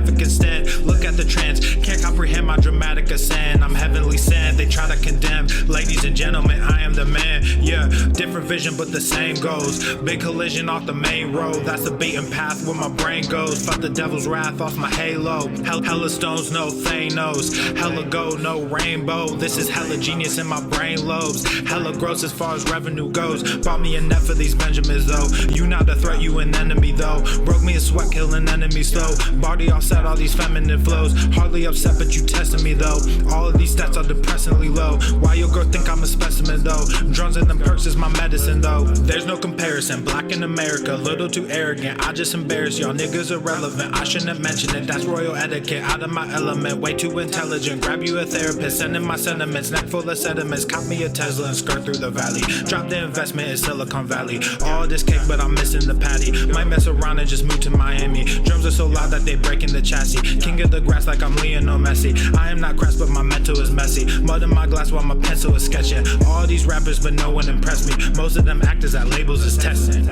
traffic instead. Look at the trends, can't comprehend my dramatic ascent. I'm heavenly sent, they try to condemn. Ladies and gentlemen, I am the man. Yeah, different vision but the same goals. Big collision off the main road, that's the beaten path where my brain goes. Felt the devil's wrath off my halo. Hella stones, no Thanos. Hella gold, no rainbow. This is hella genius in my brain lobes. Hella gross as far as revenue goes. Bought me a net for these Benjamins though. You not a threat, you an enemy though. Broke me a sweat, killing enemies slow. Body offset, all these feminine flows. Hardly upset, but you testing me though. All of these stats are depressingly low. Why your girl think I'm a specimen though? Drones and them perks is my medicine though. There's no comparison, black in America, little too arrogant. I just embarrass y'all, niggas irrelevant. I shouldn't mention it, that's royal etiquette. Out of my element, way too intelligent. Grab you a therapist, send in my sentiments. Neck full of sediments, cop me a Tesla and skirt through the valley. Drop the investment in Silicon Valley. All this cake, but I'm missing the patty. Might mess around and just move to Miami. Drums are so loud that they breaking the chassis. King of the grass like I'm Lionel Messi. I am not crass, but my mental is messy. Mud in my glass while my pencil is sketching. All these rappers, but no one impressed me. Most of them actors at labels is testing.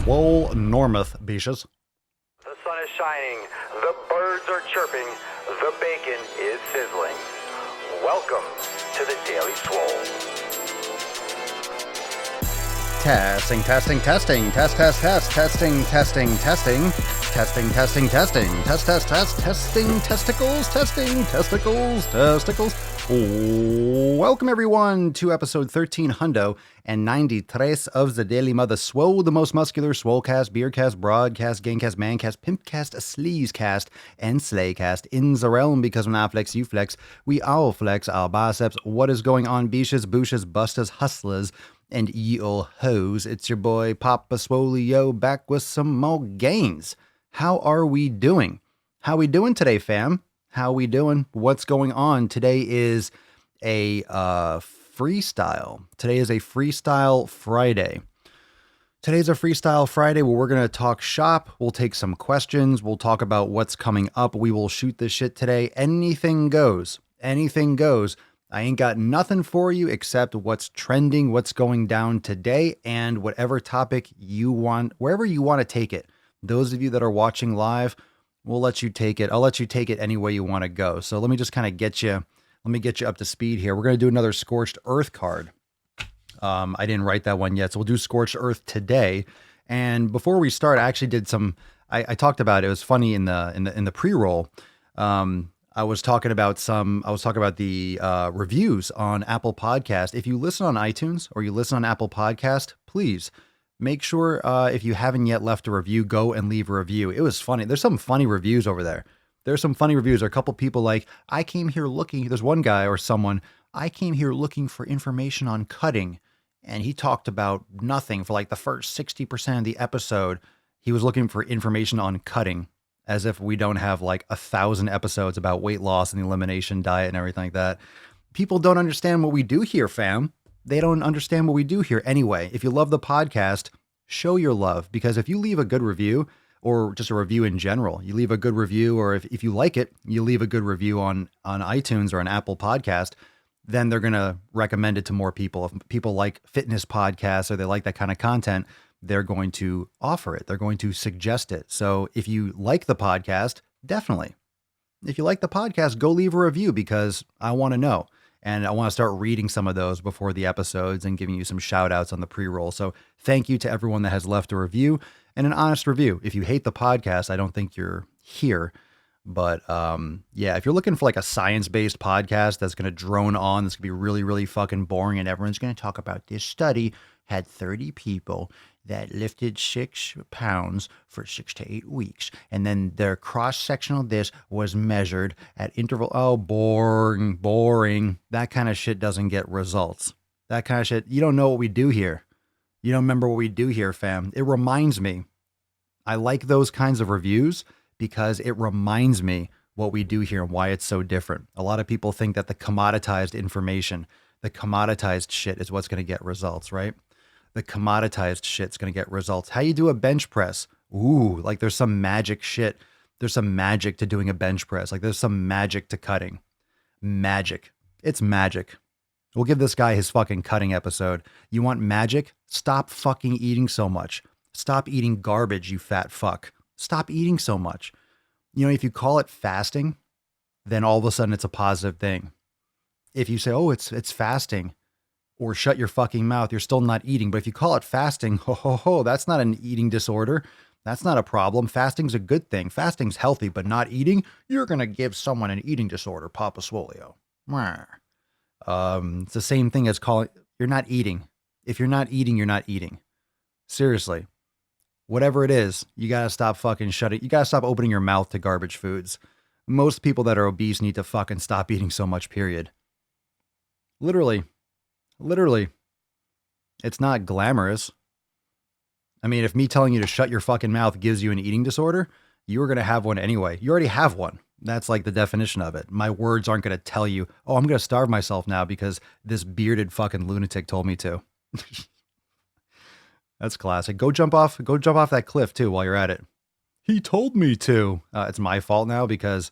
Swole Normuth, Beaches. The sun is shining, the birds are chirping, the bacon is sizzling. Welcome to the Daily Swole. Testing, testing, testing, test, test, test, testing, testing, testing, testing, testing, testing, test, test, test, testing, testicles, testing, testicles, testicles. Welcome everyone to episode 1393 of the Daily Mother Swole, the most muscular swolecast, beercast, broadcast, gangcast, mancast, pimpcast, sleazecast, and slaycast in the realm, because when I flex, you flex, we all flex our biceps. What is going on, beaches, booshes, busters, hustlers, and ye ol' hoes? It's your boy Papa Swolio back with some more gains. How are we doing? How we doing today, fam? How we doing? What's going on? Today is a freestyle. Today is a Freestyle Friday. Today's a Freestyle Friday where we're going to talk shop. We'll take some questions. We'll talk about what's coming up. We will shoot this shit today. Anything goes. Anything goes. I ain't got nothing for you except what's trending, what's going down today, and whatever topic you want, wherever you want to take it. Those of you that are watching live, we'll let you take it. I'll let you take it any way you want to go. So let me just kind of get you up to speed here. We're going to do another Scorched Earth card. I didn't write that one yet, so we'll do Scorched Earth today. And before we start, I actually did some, I talked about it. It was funny in the pre-roll. I was talking about the reviews on Apple Podcast. If you listen on iTunes or you listen on Apple Podcast, please make sure, if you haven't yet left a review, go and leave a review. It was funny. There's some funny reviews over there. There's some funny reviews. There are a couple people like, I came here looking, there's one guy or someone, I came here looking for information on cutting. And he talked about nothing for like the first 60% of the episode. He was looking for information on cutting, as if we don't have like 1,000 episodes about weight loss and the elimination diet and everything like that. People don't understand what we do here, fam. They don't understand what we do here. Anyway, if you love the podcast, show your love, because if you leave a good review, or just a review in general, you leave a good review, or if you like it, you leave a good review on iTunes or an Apple Podcast, then they're going to recommend it to more people. If people like fitness podcasts or they like that kind of content, they're going to offer it. They're going to suggest it. So if you like the podcast, definitely. If you like the podcast, go leave a review, because I want to know. And I want to start reading some of those before the episodes and giving you some shout outs on the pre-roll. So thank you to everyone that has left a review, and an honest review. If you hate the podcast, I don't think you're here. But yeah, if you're looking for like a science-based podcast that's going to drone on, that's going to be really, really fucking boring, and everyone's going to talk about this study had 30 people that lifted 6 pounds for 6 to 8 weeks, and then their cross-sectional disc was measured at interval. Oh, boring. That kind of shit doesn't get results. That kind of shit. You don't know what we do here. You don't remember what we do here, fam. It reminds me. I like those kinds of reviews because it reminds me what we do here and why it's so different. A lot of people think that the commoditized information, the commoditized shit is what's going to get results, right? The commoditized shit's going to get results. How you do a bench press? Ooh, like there's some magic shit. There's some magic to doing a bench press. Like there's some magic to cutting. Magic. It's magic. We'll give this guy his fucking cutting episode. You want magic? Stop fucking eating so much. Stop eating garbage, you fat fuck. Stop eating so much. You know, if you call it fasting, then all of a sudden it's a positive thing. If you say, oh, it's fasting, or shut your fucking mouth, you're still not eating. But if you call it fasting, that's not an eating disorder. That's not a problem. Fasting's a good thing. Fasting's healthy, but not eating, you're going to give someone an eating disorder, Papa Swolio. It's the same thing as calling, you're not eating. If you're not eating, you're not eating. Seriously. Whatever it is, you got to stop fucking shutting. You got to stop opening your mouth to garbage foods. Most people that are obese need to fucking stop eating so much, period. Literally. It's not glamorous. I mean, if me telling you to shut your fucking mouth gives you an eating disorder, you're going to have one anyway. You already have one. That's like the definition of it. My words aren't going to tell you, oh, I'm going to starve myself now because this bearded fucking lunatic told me to. That's classic. Go jump off that cliff too while you're at it. He told me to. It's my fault now because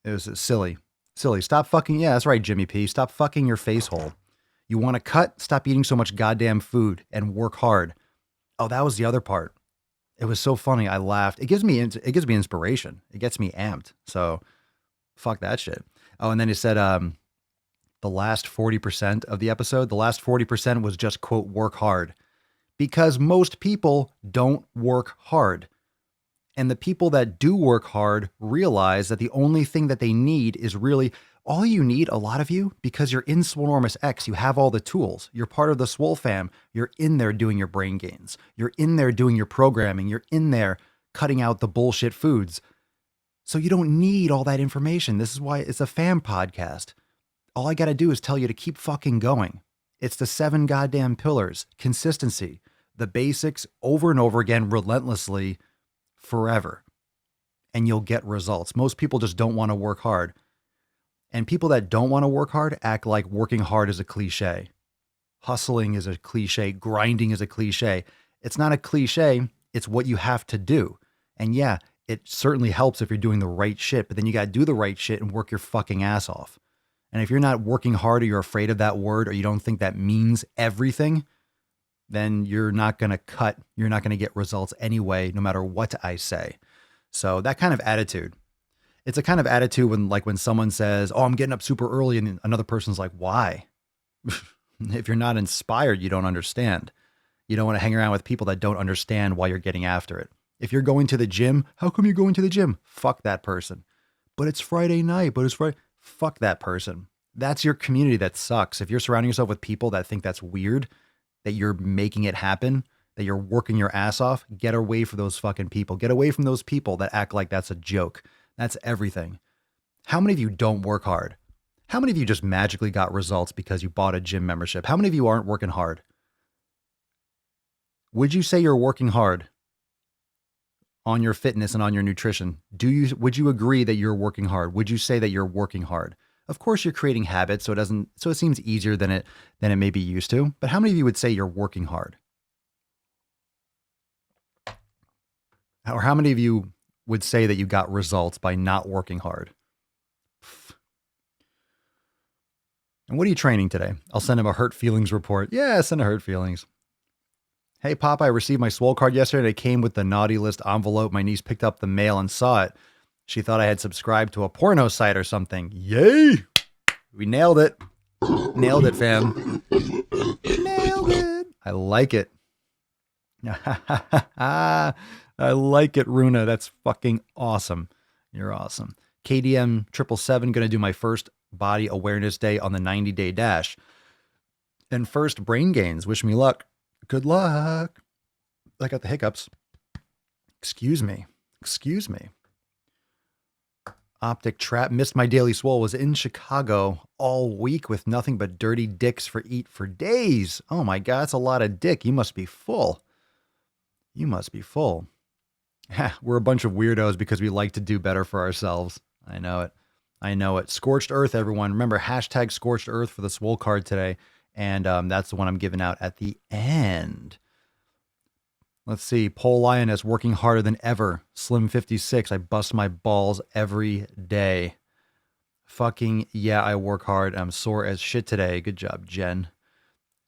it was silly. Stop fucking. Yeah, that's right, Jimmy P. Stop fucking your face hole. You want to cut? Stop eating so much goddamn food and work hard. Oh, that was the other part. It was so funny. I laughed. It gives me inspiration. It gets me amped. So fuck that shit. Oh, and then he said, the last 40% of the episode, the last 40% was just quote, work hard, because most people don't work hard. And the people that do work hard realize that the only thing that they need is really all you need, a lot of you, because you're in Swolenormous X, you have all the tools. You're part of the Swole fam. You're in there doing your brain gains. You're in there doing your programming. You're in there cutting out the bullshit foods. So you don't need all that information. This is why it's a fam podcast. All I got to do is tell you to keep fucking going. It's the 7 goddamn pillars: consistency, the basics over and over again, relentlessly, forever. And you'll get results. Most people just don't want to work hard. And people that don't want to work hard act like working hard is a cliche. Hustling is a cliche. Grinding is a cliche. It's not a cliche. It's what you have to do. And yeah, it certainly helps if you're doing the right shit, but then you got to do the right shit and work your fucking ass off. And if you're not working hard, or you're afraid of that word, or you don't think that means everything, then you're not going to cut. You're not going to get results anyway, no matter what I say. So that kind of attitude. It's a kind of attitude when someone says, oh, I'm getting up super early, and another person's like, why? If you're not inspired, you don't understand. You don't want to hang around with people that don't understand why you're getting after it. If you're going to the gym, how come you're going to the gym? Fuck that person. But it's Friday night, fuck that person. That's your community that sucks. If you're surrounding yourself with people that think that's weird, that you're making it happen, that you're working your ass off, get away from those fucking people. Get away from those people that act like that's a joke. That's everything. How many of you don't work hard? How many of you just magically got results because you bought a gym membership? How many of you aren't working hard? Would you say you're working hard on your fitness and on your nutrition? Would you agree that you're working hard? Would you say that you're working hard? Of course you're creating habits, so it seems easier than it may be used to. But how many of you would say you're working hard? Or how many of you would say that you got results by not working hard? And what are you training today? I'll send him a hurt feelings report. Yeah, send a hurt feelings. Hey, Pop, I received my Swole card yesterday. It came with the naughty list envelope. My niece picked up the mail and saw it. She thought I had subscribed to a porno site or something. Yay! We nailed it. Nailed it, fam. Nailed it. I like it. I like it, Runa. That's fucking awesome. You're awesome. KDM 777 going to do my first body awareness day on the 90-day dash. And first brain gains. Wish me luck. Good luck. I got the hiccups. Excuse me. Optic Trap missed my daily Swole. Was in Chicago all week with nothing but dirty dicks for eat for days. Oh my God, that's a lot of dick. You must be full. We're a bunch of weirdos because we like to do better for ourselves. I know it. I know it. Scorched Earth, everyone. Remember, hashtag Scorched Earth for the Swole card today. And that's the one I'm giving out at the end. Let's see. Pole Lioness working harder than ever. Slim 56. I bust my balls every day. Fucking yeah, I work hard. I'm sore as shit today. Good job, Jen.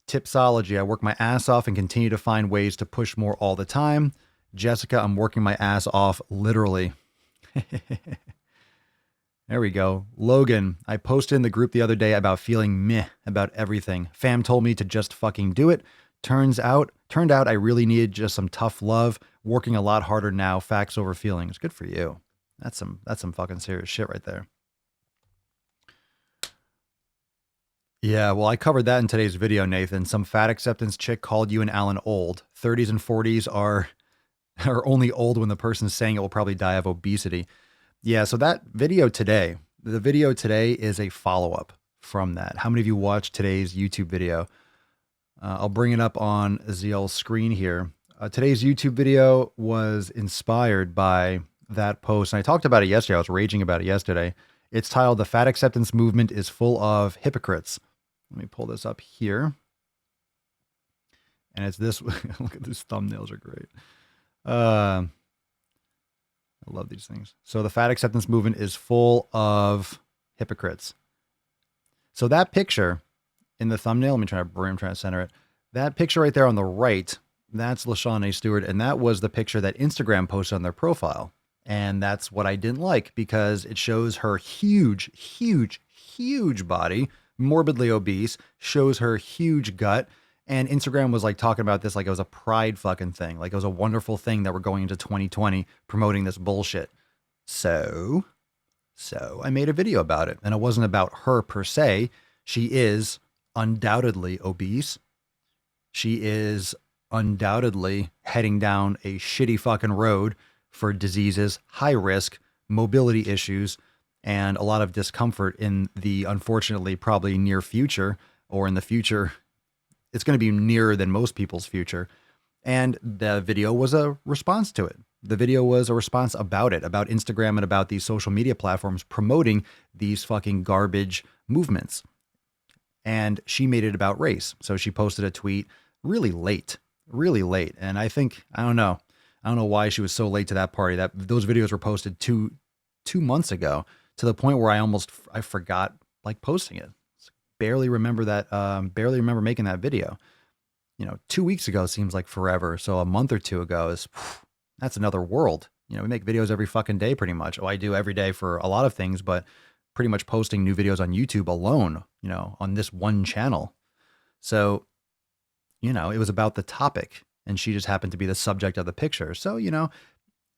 Tipsology. I work my ass off and continue to find ways to push more all the time. Jessica, I'm working my ass off literally. There we go. Logan, I posted in the group the other day about feeling meh about everything. Fam told me to just fucking do it. Turned out I really needed just some tough love. Working a lot harder now. Facts over feelings. Good for you. That's some fucking serious shit right there. Yeah, well, I covered that in today's video, Nathan. Some fat acceptance chick called you and Alan old. 30s and 40s are only old when the person's saying it will probably die of obesity. Yeah, so that video today, the video today is a follow-up from that. How many of you watched today's YouTube video? I'll bring it up on Aziel's screen here. Today's YouTube video was inspired by that post, and I talked about it yesterday. I was raging about it yesterday. It's titled, "The Fat Acceptance Movement is Full of Hypocrites." Let me pull this up here. And it's this. Look at these thumbnails are great. I love these things. So the fat acceptance movement is full of hypocrites. So that picture in the thumbnail, I'm trying to center it. That picture right there on the right, that's LaShawn Stewart. And that was the picture that Instagram posted on their profile. And that's what I didn't like because it shows her huge, huge, huge body, morbidly obese, shows her huge gut. And Instagram was like talking about this like it was a pride fucking thing. Like it was a wonderful thing that we're going into 2020 promoting this bullshit. So I made a video about it. And it wasn't about her per se. She is undoubtedly obese. She is undoubtedly heading down a shitty fucking road for diseases, high risk, mobility issues, and a lot of discomfort in the unfortunately probably near future or in the future. It's going to be nearer than most people's future. And the video was a response to it. The video was a response about it, about Instagram and about these social media platforms promoting these fucking garbage movements. And she made it about race. So she posted a tweet really late. And I don't know why she was so late to that party. That those videos were posted two months ago to the point where I forgot like posting it. Barely remember making that video. 2 weeks ago seems like forever. So a month or two ago that's another world. We make videos every fucking day pretty much. Oh, I do every day for a lot of things, but pretty much posting new videos on YouTube alone, on this one channel. So, it was about the topic and she just happened to be the subject of the picture. So,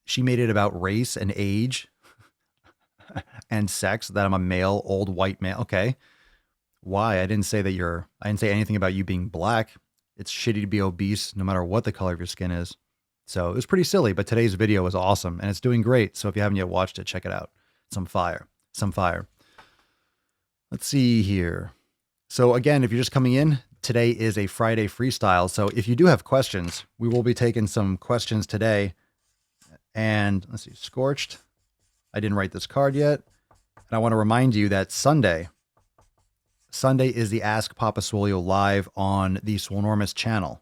she made it about race and age and sex, that I'm a male, old white male. Okay. Why? I didn't say anything about you being black. It's shitty to be obese no matter what the color of your skin is. So it was pretty silly, but today's video was awesome and it's doing great. So if you haven't yet watched it, check it out. Some fire. Let's see here. So again, if you're just coming in, today is a Friday freestyle. So if you do have questions, we will be taking some questions today. And let's see, Scorched. I didn't write this card yet. And I want to remind you that Sunday is the Ask Papa Swolio live on the Swolenormous channel.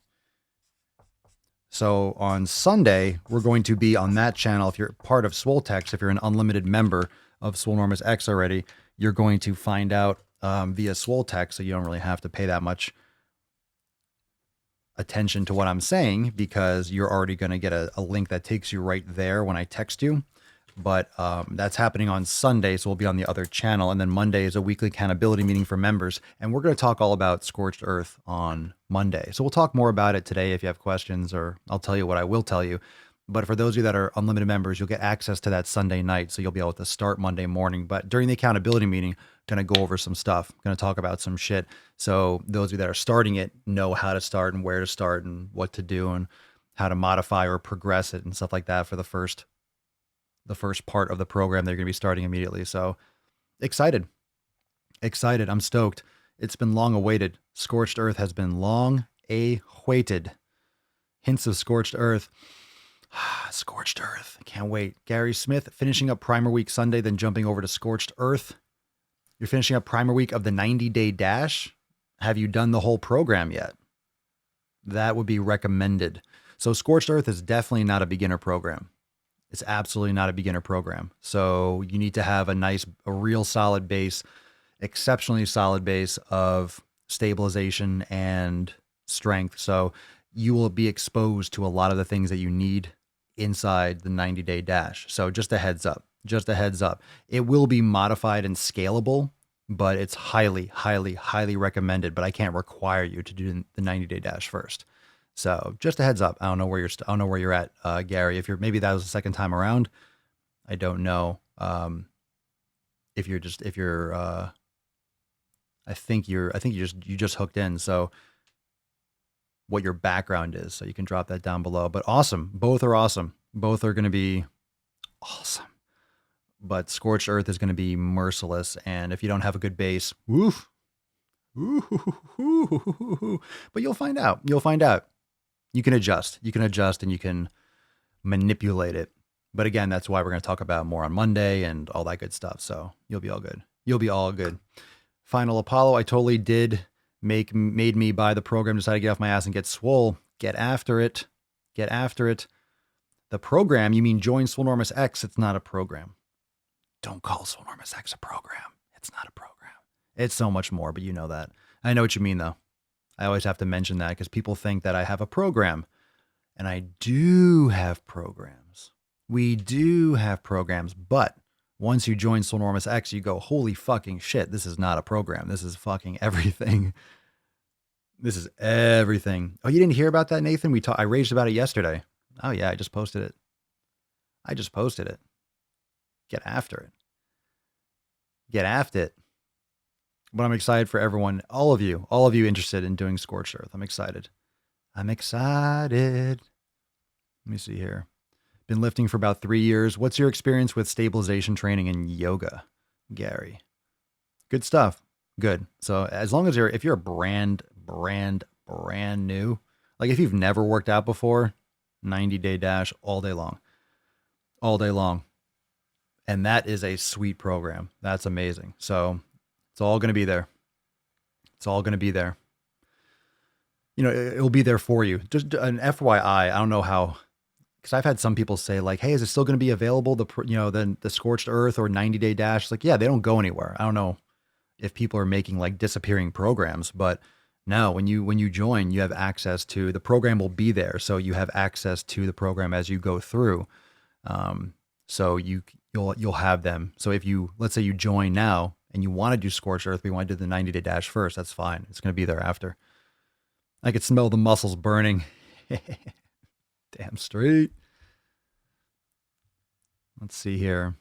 So on Sunday, we're going to be on that channel. If you're part of Swoletex, if you're an unlimited member of Swolenormous X already, you're going to find out via Swoletex, so you don't really have to pay that much attention to what I'm saying because you're already going to get a link that takes you right there when I text you. But that's happening on Sunday, so we'll be on the other channel. And then Monday is a weekly accountability meeting for members. And we're going to talk all about Scorched Earth on Monday. So we'll talk more about it today if you have questions, or I'll tell you what I will tell you. But for those of you that are unlimited members, you'll get access to that Sunday night. So you'll be able to start Monday morning. But during the accountability meeting, going to go over some stuff, going to talk about some shit. So those of you that are starting it know how to start and where to start and what to do and how to modify or progress it and stuff like that for the first part of the program they're going to be starting immediately. So excited. I'm stoked. It's been long awaited. Scorched Earth has been long awaited. Hints of Scorched Earth. Scorched Earth. Can't wait. Gary Smith finishing up Primer Week Sunday, then jumping over to Scorched Earth. You're finishing up Primer Week of the 90-day dash. Have you done the whole program yet? That would be recommended. So Scorched Earth is definitely not a beginner program. It's absolutely not a beginner program. So you need to have a real solid base, exceptionally solid base of stabilization and strength. So you will be exposed to a lot of the things that you need inside the 90-day dash. So just a heads up, It will be modified and scalable, but it's highly, highly, highly recommended, but I can't require you to do the 90-day dash first. So just a heads up. I don't know where you're at, Gary. If maybe that was the second time around, I don't know. I think you just hooked in. So what your background is, so you can drop that down below. But awesome. Both are awesome. Both are going to be awesome. But Scorched Earth is going to be merciless. And if you don't have a good base, woof. But you'll find out. You can adjust and you can manipulate it. But again, that's why we're going to talk about more on Monday and all that good stuff. So you'll be all good. Final Apollo. I totally did made me buy the program, decided to get off my ass and get swole. Get after it. The program, you mean join Swolenormous X. It's not a program. Don't call Swolenormous X a program. It's not a program. It's so much more, but you know that. I know what you mean though. I always have to mention that because people think that I have a program, and I do have programs. We do have programs, but once you join Swolenormous X, you go, holy fucking shit, this is not a program. This is fucking everything. This is everything. Oh, you didn't hear about that, Nathan? I raged about it yesterday. Oh yeah, I just posted it. Get after it. But I'm excited for everyone, all of you interested in doing Scorched Earth. I'm excited. Let me see here. Been lifting for about 3 years. What's your experience with stabilization training and yoga, Gary? Good stuff. Good. So as long as if you're brand new, like if you've never worked out before, 90-day dash all day long. And that is a sweet program. That's amazing. So it's all going to be there. You know, it'll be there for you. Just an FYI, I don't know how, because I've had some people say like, hey, is it still going to be available? The Scorched Earth or 90-day dash? Like, yeah, they don't go anywhere. I don't know if people are making like disappearing programs, but no, when you join, you have access to the program will be there. So you have access to the program as you go through. So you'll have them. So if let's say you join now and you want to do Scorched Earth, but you want to do the 90-day dash first, that's fine. It's going to be there after. I could smell the muscles burning. Damn straight. Let's see here.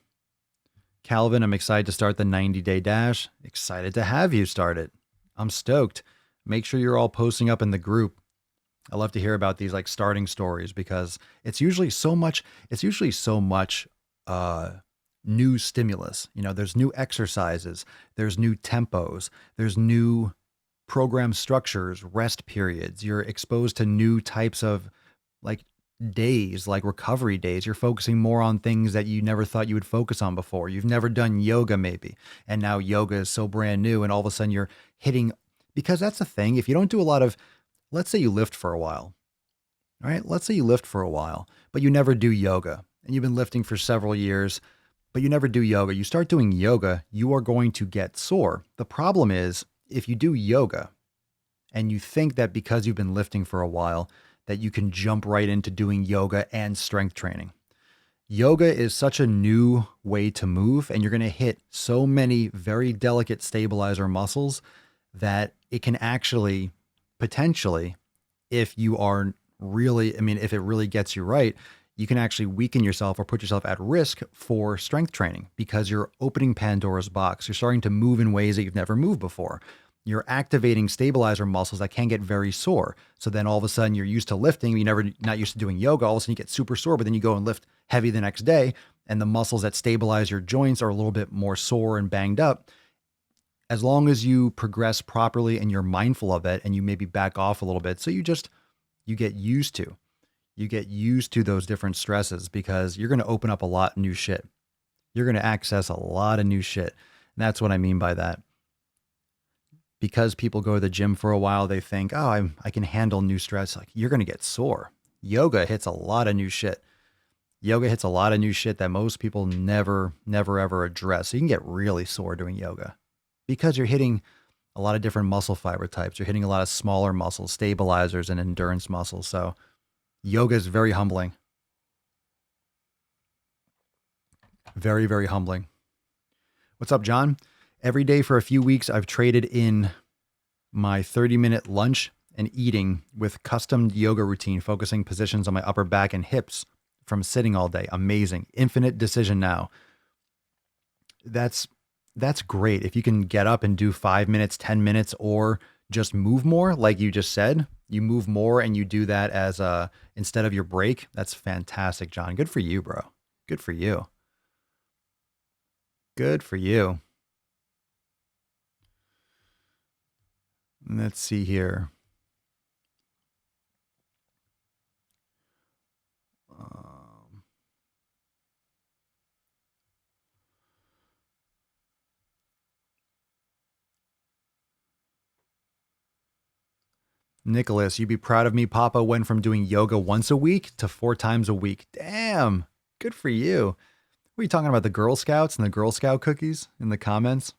Calvin, I'm excited to start the 90-day dash. Excited to have you start it. I'm stoked. Make sure you're all posting up in the group. I love to hear about these like starting stories because it's usually so much new stimulus. You know, there's new exercises, there's new tempos, there's new program structures, rest periods. You're exposed to new types of like days, like recovery days. You're focusing more on things that you never thought you would focus on before. You've never done yoga maybe, and now yoga is so brand new, and all of a sudden you're hitting, because that's the thing. If you don't do a lot of, let's say you lift for a while, all right? Let's say you lift for a while, but you never do yoga, and you've been lifting for several years, but you never do yoga. You start doing yoga, you are going to get sore. The problem is if you do yoga and you think that because you've been lifting for a while, that you can jump right into doing yoga and strength training. Yoga is such a new way to move, and you're going to hit so many very delicate stabilizer muscles that it can actually potentially, if you are really, if it really gets you right, you can actually weaken yourself or put yourself at risk for strength training because you're opening Pandora's box. You're starting to move in ways that you've never moved before. You're activating stabilizer muscles that can get very sore. So then all of a sudden you're used to lifting, not used to doing yoga. All of a sudden you get super sore, but then you go and lift heavy the next day, and the muscles that stabilize your joints are a little bit more sore and banged up. As long as you progress properly and you're mindful of it, and you maybe back off a little bit, so you get used to. You get used to those different stresses because you're going to open up a lot of new shit. You're going to access a lot of new shit. And that's what I mean by that. Because people go to the gym for a while, they think, oh, I can handle new stress. Like, you're going to get sore. Yoga hits a lot of new shit. Yoga hits a lot of new shit that most people never ever address. So you can get really sore doing yoga because you're hitting a lot of different muscle fiber types. You're hitting a lot of smaller muscles, stabilizers, and endurance muscles. So yoga is very humbling. Very, very humbling. What's up, John? Every day for a few weeks, I've traded in my 30-minute lunch and eating with custom yoga routine, focusing positions on my upper back and hips from sitting all day. Amazing. Infinite decision now. That's great. If you can get up and do 5 minutes, 10 minutes, or just move more, like you just said, you move more and you do that as instead of your break. That's fantastic, John. Good for you, bro. Good for you. Good for you. Let's see here. Nicholas, you'd be proud of me. Papa went from doing yoga once a week to 4 times a week. Damn. Good for you. Were you talking about the Girl Scouts and the Girl Scout cookies in the comments?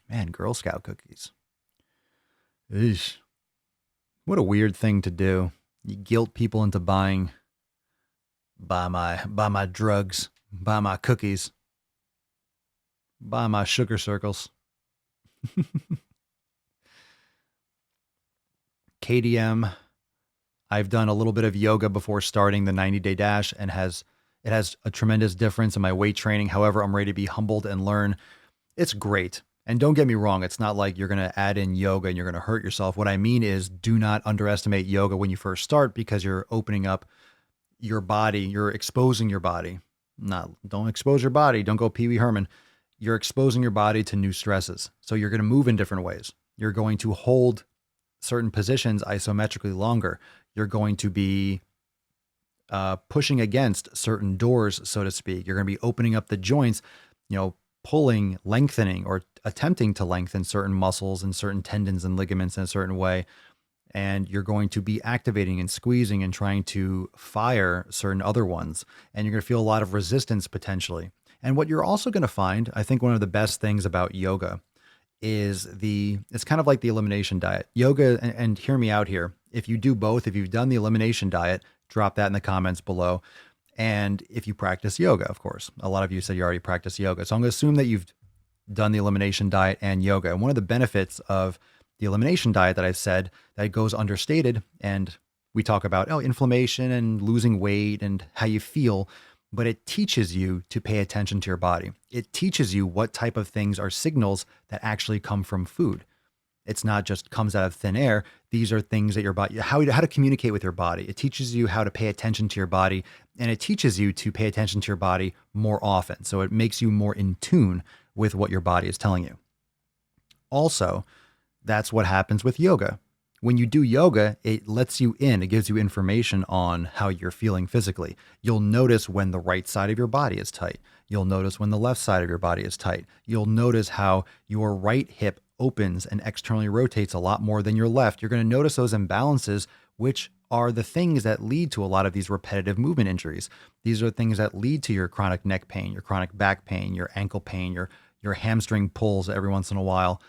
Man, Girl Scout cookies. Eesh. What a weird thing to do. You guilt people into buy my drugs, buy my cookies, buy my sugar circles. KDM, I've done a little bit of yoga before starting the 90-day dash and it has a tremendous difference in my weight training. However, I'm ready to be humbled and learn. It's great. And don't get me wrong, it's not like you're going to add in yoga and you're going to hurt yourself. What I mean is, do not underestimate yoga when you first start, because you're opening up your body, you're exposing your body. Don't expose your body. Don't go Pee Wee Herman. You're exposing your body to new stresses. So you're going to move in different ways. You're going to hold certain positions isometrically longer. You're going to be pushing against certain doors, so to speak. You're going to be opening up the joints, pulling, lengthening, or attempting to lengthen certain muscles and certain tendons and ligaments in a certain way. And you're going to be activating and squeezing and trying to fire certain other ones. And you're going to feel a lot of resistance potentially. And what you're also going to find, I think one of the best things about yoga is it's kind of like the elimination diet. Yoga, and hear me out here. If you do both, if you've done the elimination diet, drop that in the comments below. And if you practice yoga, of course, a lot of you said you already practice yoga. So I'm going to assume that you've done the elimination diet and yoga. And one of the benefits of the elimination diet that I've said that goes understated, and we talk about, inflammation and losing weight and how you feel, but it teaches you to pay attention to your body. It teaches you what type of things are signals that actually come from food. It's not just comes out of thin air. These are things that your body, how to communicate with your body. It teaches you how to pay attention to your body, and it teaches you to pay attention to your body more often. So it makes you more in tune with what your body is telling you. Also, that's what happens with yoga. When you do yoga, it lets you in. It gives you information on how you're feeling physically. You'll notice when the right side of your body is tight. You'll notice when the left side of your body is tight. You'll notice how your right hip opens and externally rotates a lot more than your left. You're going to notice those imbalances, which are the things that lead to a lot of these repetitive movement injuries. These are things that lead to your chronic neck pain, your chronic back pain, your ankle pain, your hamstring pulls every once in a while.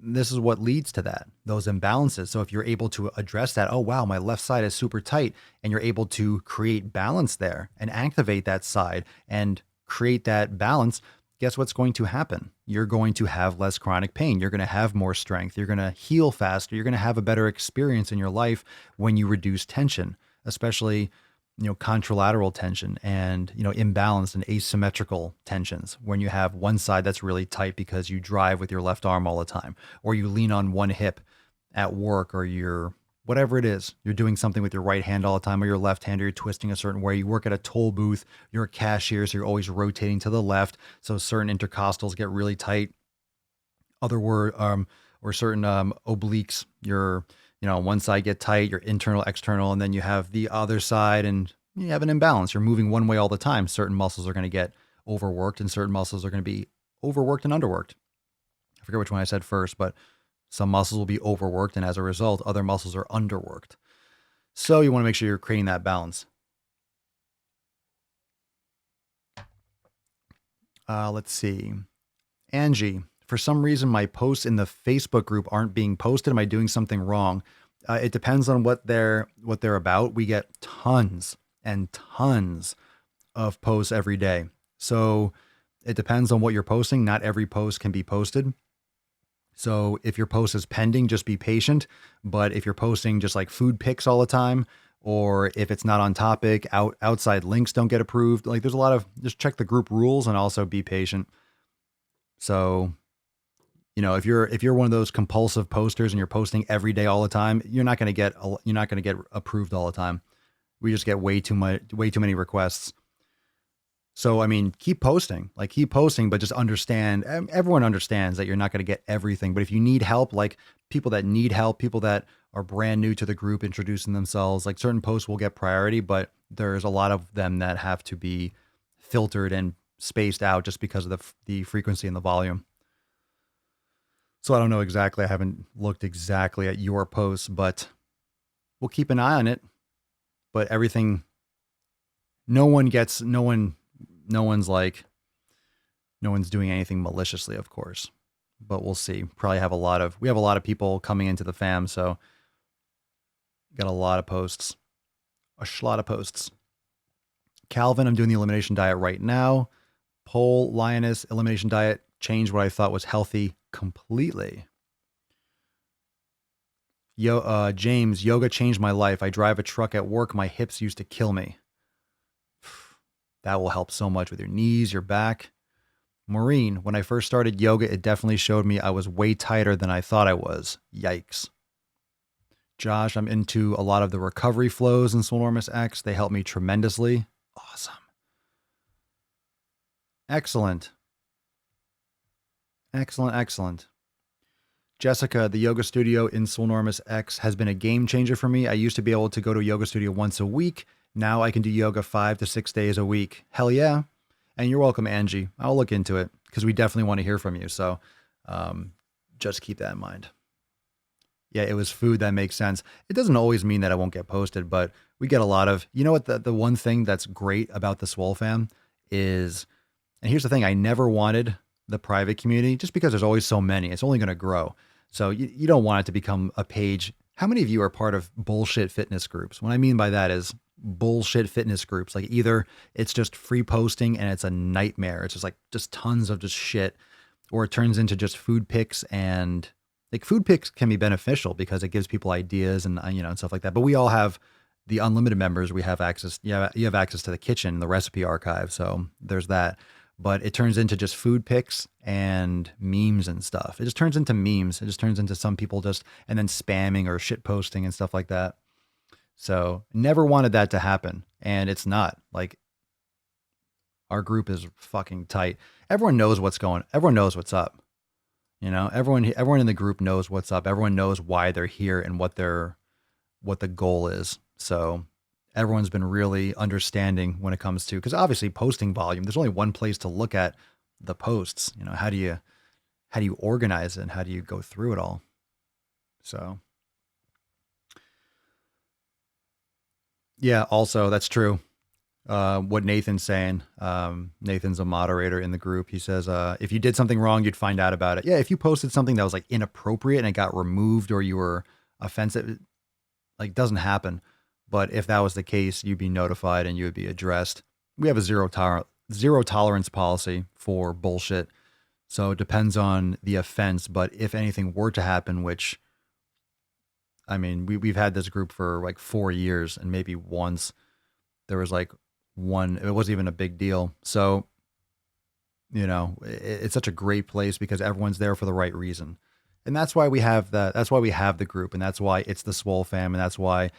This is what leads to that, those imbalances. So if you're able to address that, oh, wow, my left side is super tight, and you're able to create balance there and activate that side and create that balance, guess what's going to happen? You're going to have less chronic pain. You're going to have more strength. You're going to heal faster. You're going to have a better experience in your life when you reduce tension, especially contralateral tension and, imbalanced and asymmetrical tensions. When you have one side that's really tight because you drive with your left arm all the time, or you lean on one hip at work, or you're whatever it is, you're doing something with your right hand all the time, or your left hand, or you're twisting a certain way. You work at a toll booth, you're a cashier, so you're always rotating to the left. So certain intercostals get really tight. Or certain obliques, you're on one side get tight, your internal, external, and then you have the other side and you have an imbalance. You're moving one way all the time. Certain muscles are going to get overworked and certain muscles are going to be overworked and underworked. I forget which one I said first, but some muscles will be overworked, and as a result, other muscles are underworked. So you want to make sure you're creating that balance. Let's see. Angie, for some reason, my posts in the Facebook group aren't being posted. Am I doing something wrong? It depends on what they're about. We get tons and tons of posts every day. So it depends on what you're posting. Not every post can be posted. So if your post is pending, just be patient. But if you're posting just like food pics all the time, or if it's not on topic, outside links don't get approved. Like there's a lot of, just check the group rules and also be patient. So, if you're one of those compulsive posters and you're posting every day all the time, you're not going to get approved all the time. We just get way too many requests. So, keep posting, but just understand, everyone understands that you're not going to get everything. But if you need help, like people that need help, people that are brand new to the group, introducing themselves, like certain posts will get priority, but there's a lot of them that have to be filtered and spaced out just because of the frequency and the volume. So I don't know exactly. I haven't looked exactly at your posts, but we'll keep an eye on it. But everything, no one's doing anything maliciously, of course, but we'll see. We have a lot of people coming into the fam. So got a lot of posts, a lot of posts. Calvin, I'm doing the elimination diet right now. Pole Lioness elimination diet changed what I thought was healthy completely. James, yoga changed my life. I drive a truck at work. My hips used to kill me. That will help so much with your knees, your back. Maureen, when I first started yoga, it definitely showed me I was way tighter than I thought I was. Yikes. Josh, I'm into a lot of the recovery flows in Swolenormous X. They help me tremendously. Awesome. Excellent. Excellent. Jessica, the yoga studio in Swolenormous X has been a game changer for me. I used to be able to go to a yoga studio once a week. Now I can do yoga 5 to 6 days a week. Hell yeah. And you're welcome, Angie. I'll look into it because we definitely want to hear from you. So just keep that in mind. Yeah, it was food. That makes sense. It doesn't always mean that I won't get posted, but we get a lot of, what the one thing that's great about the Swole fam is, and here's the thing, I never wanted the private community just because there's always so many. It's only going to grow. So you don't want it to become a page. How many of you are part of bullshit fitness groups? What I mean by that is bullshit fitness groups. Like either it's just free posting and it's a nightmare. It's just tons of just shit, or it turns into just food pics, and like food pics can be beneficial because it gives people ideas and, and stuff like that. But we all have the unlimited members. We have access. Yeah. You have access to the kitchen, the recipe archive. So there's that. But it turns into just food pics and memes and stuff. It just turns into memes. It just turns into some people and then spamming or shit posting and stuff like that. So never wanted that to happen. And it's not. Like, our group is fucking tight. Everyone knows everyone knows what's up. Everyone in the group knows what's up. Everyone knows why they're here and what the goal is. So everyone's been really understanding when it comes to, because obviously posting volume, there's only one place to look at the posts. How do you organize it and how do you go through it all? So yeah, also that's true. What Nathan's saying, Nathan's a moderator in the group. He says, if you did something wrong, you'd find out about it. Yeah. If you posted something that was like inappropriate and it got removed, or you were offensive, like doesn't happen. But if that was the case, you'd be notified and you would be addressed. We have a zero tolerance policy for bullshit. So it depends on the offense. But if anything were to happen, which, we've had this group for like 4 years, and maybe once there was like one, it wasn't even a big deal. So, it's such a great place because everyone's there for the right reason. And that's why we have the group, and that's why it's the Swole fam. And that's why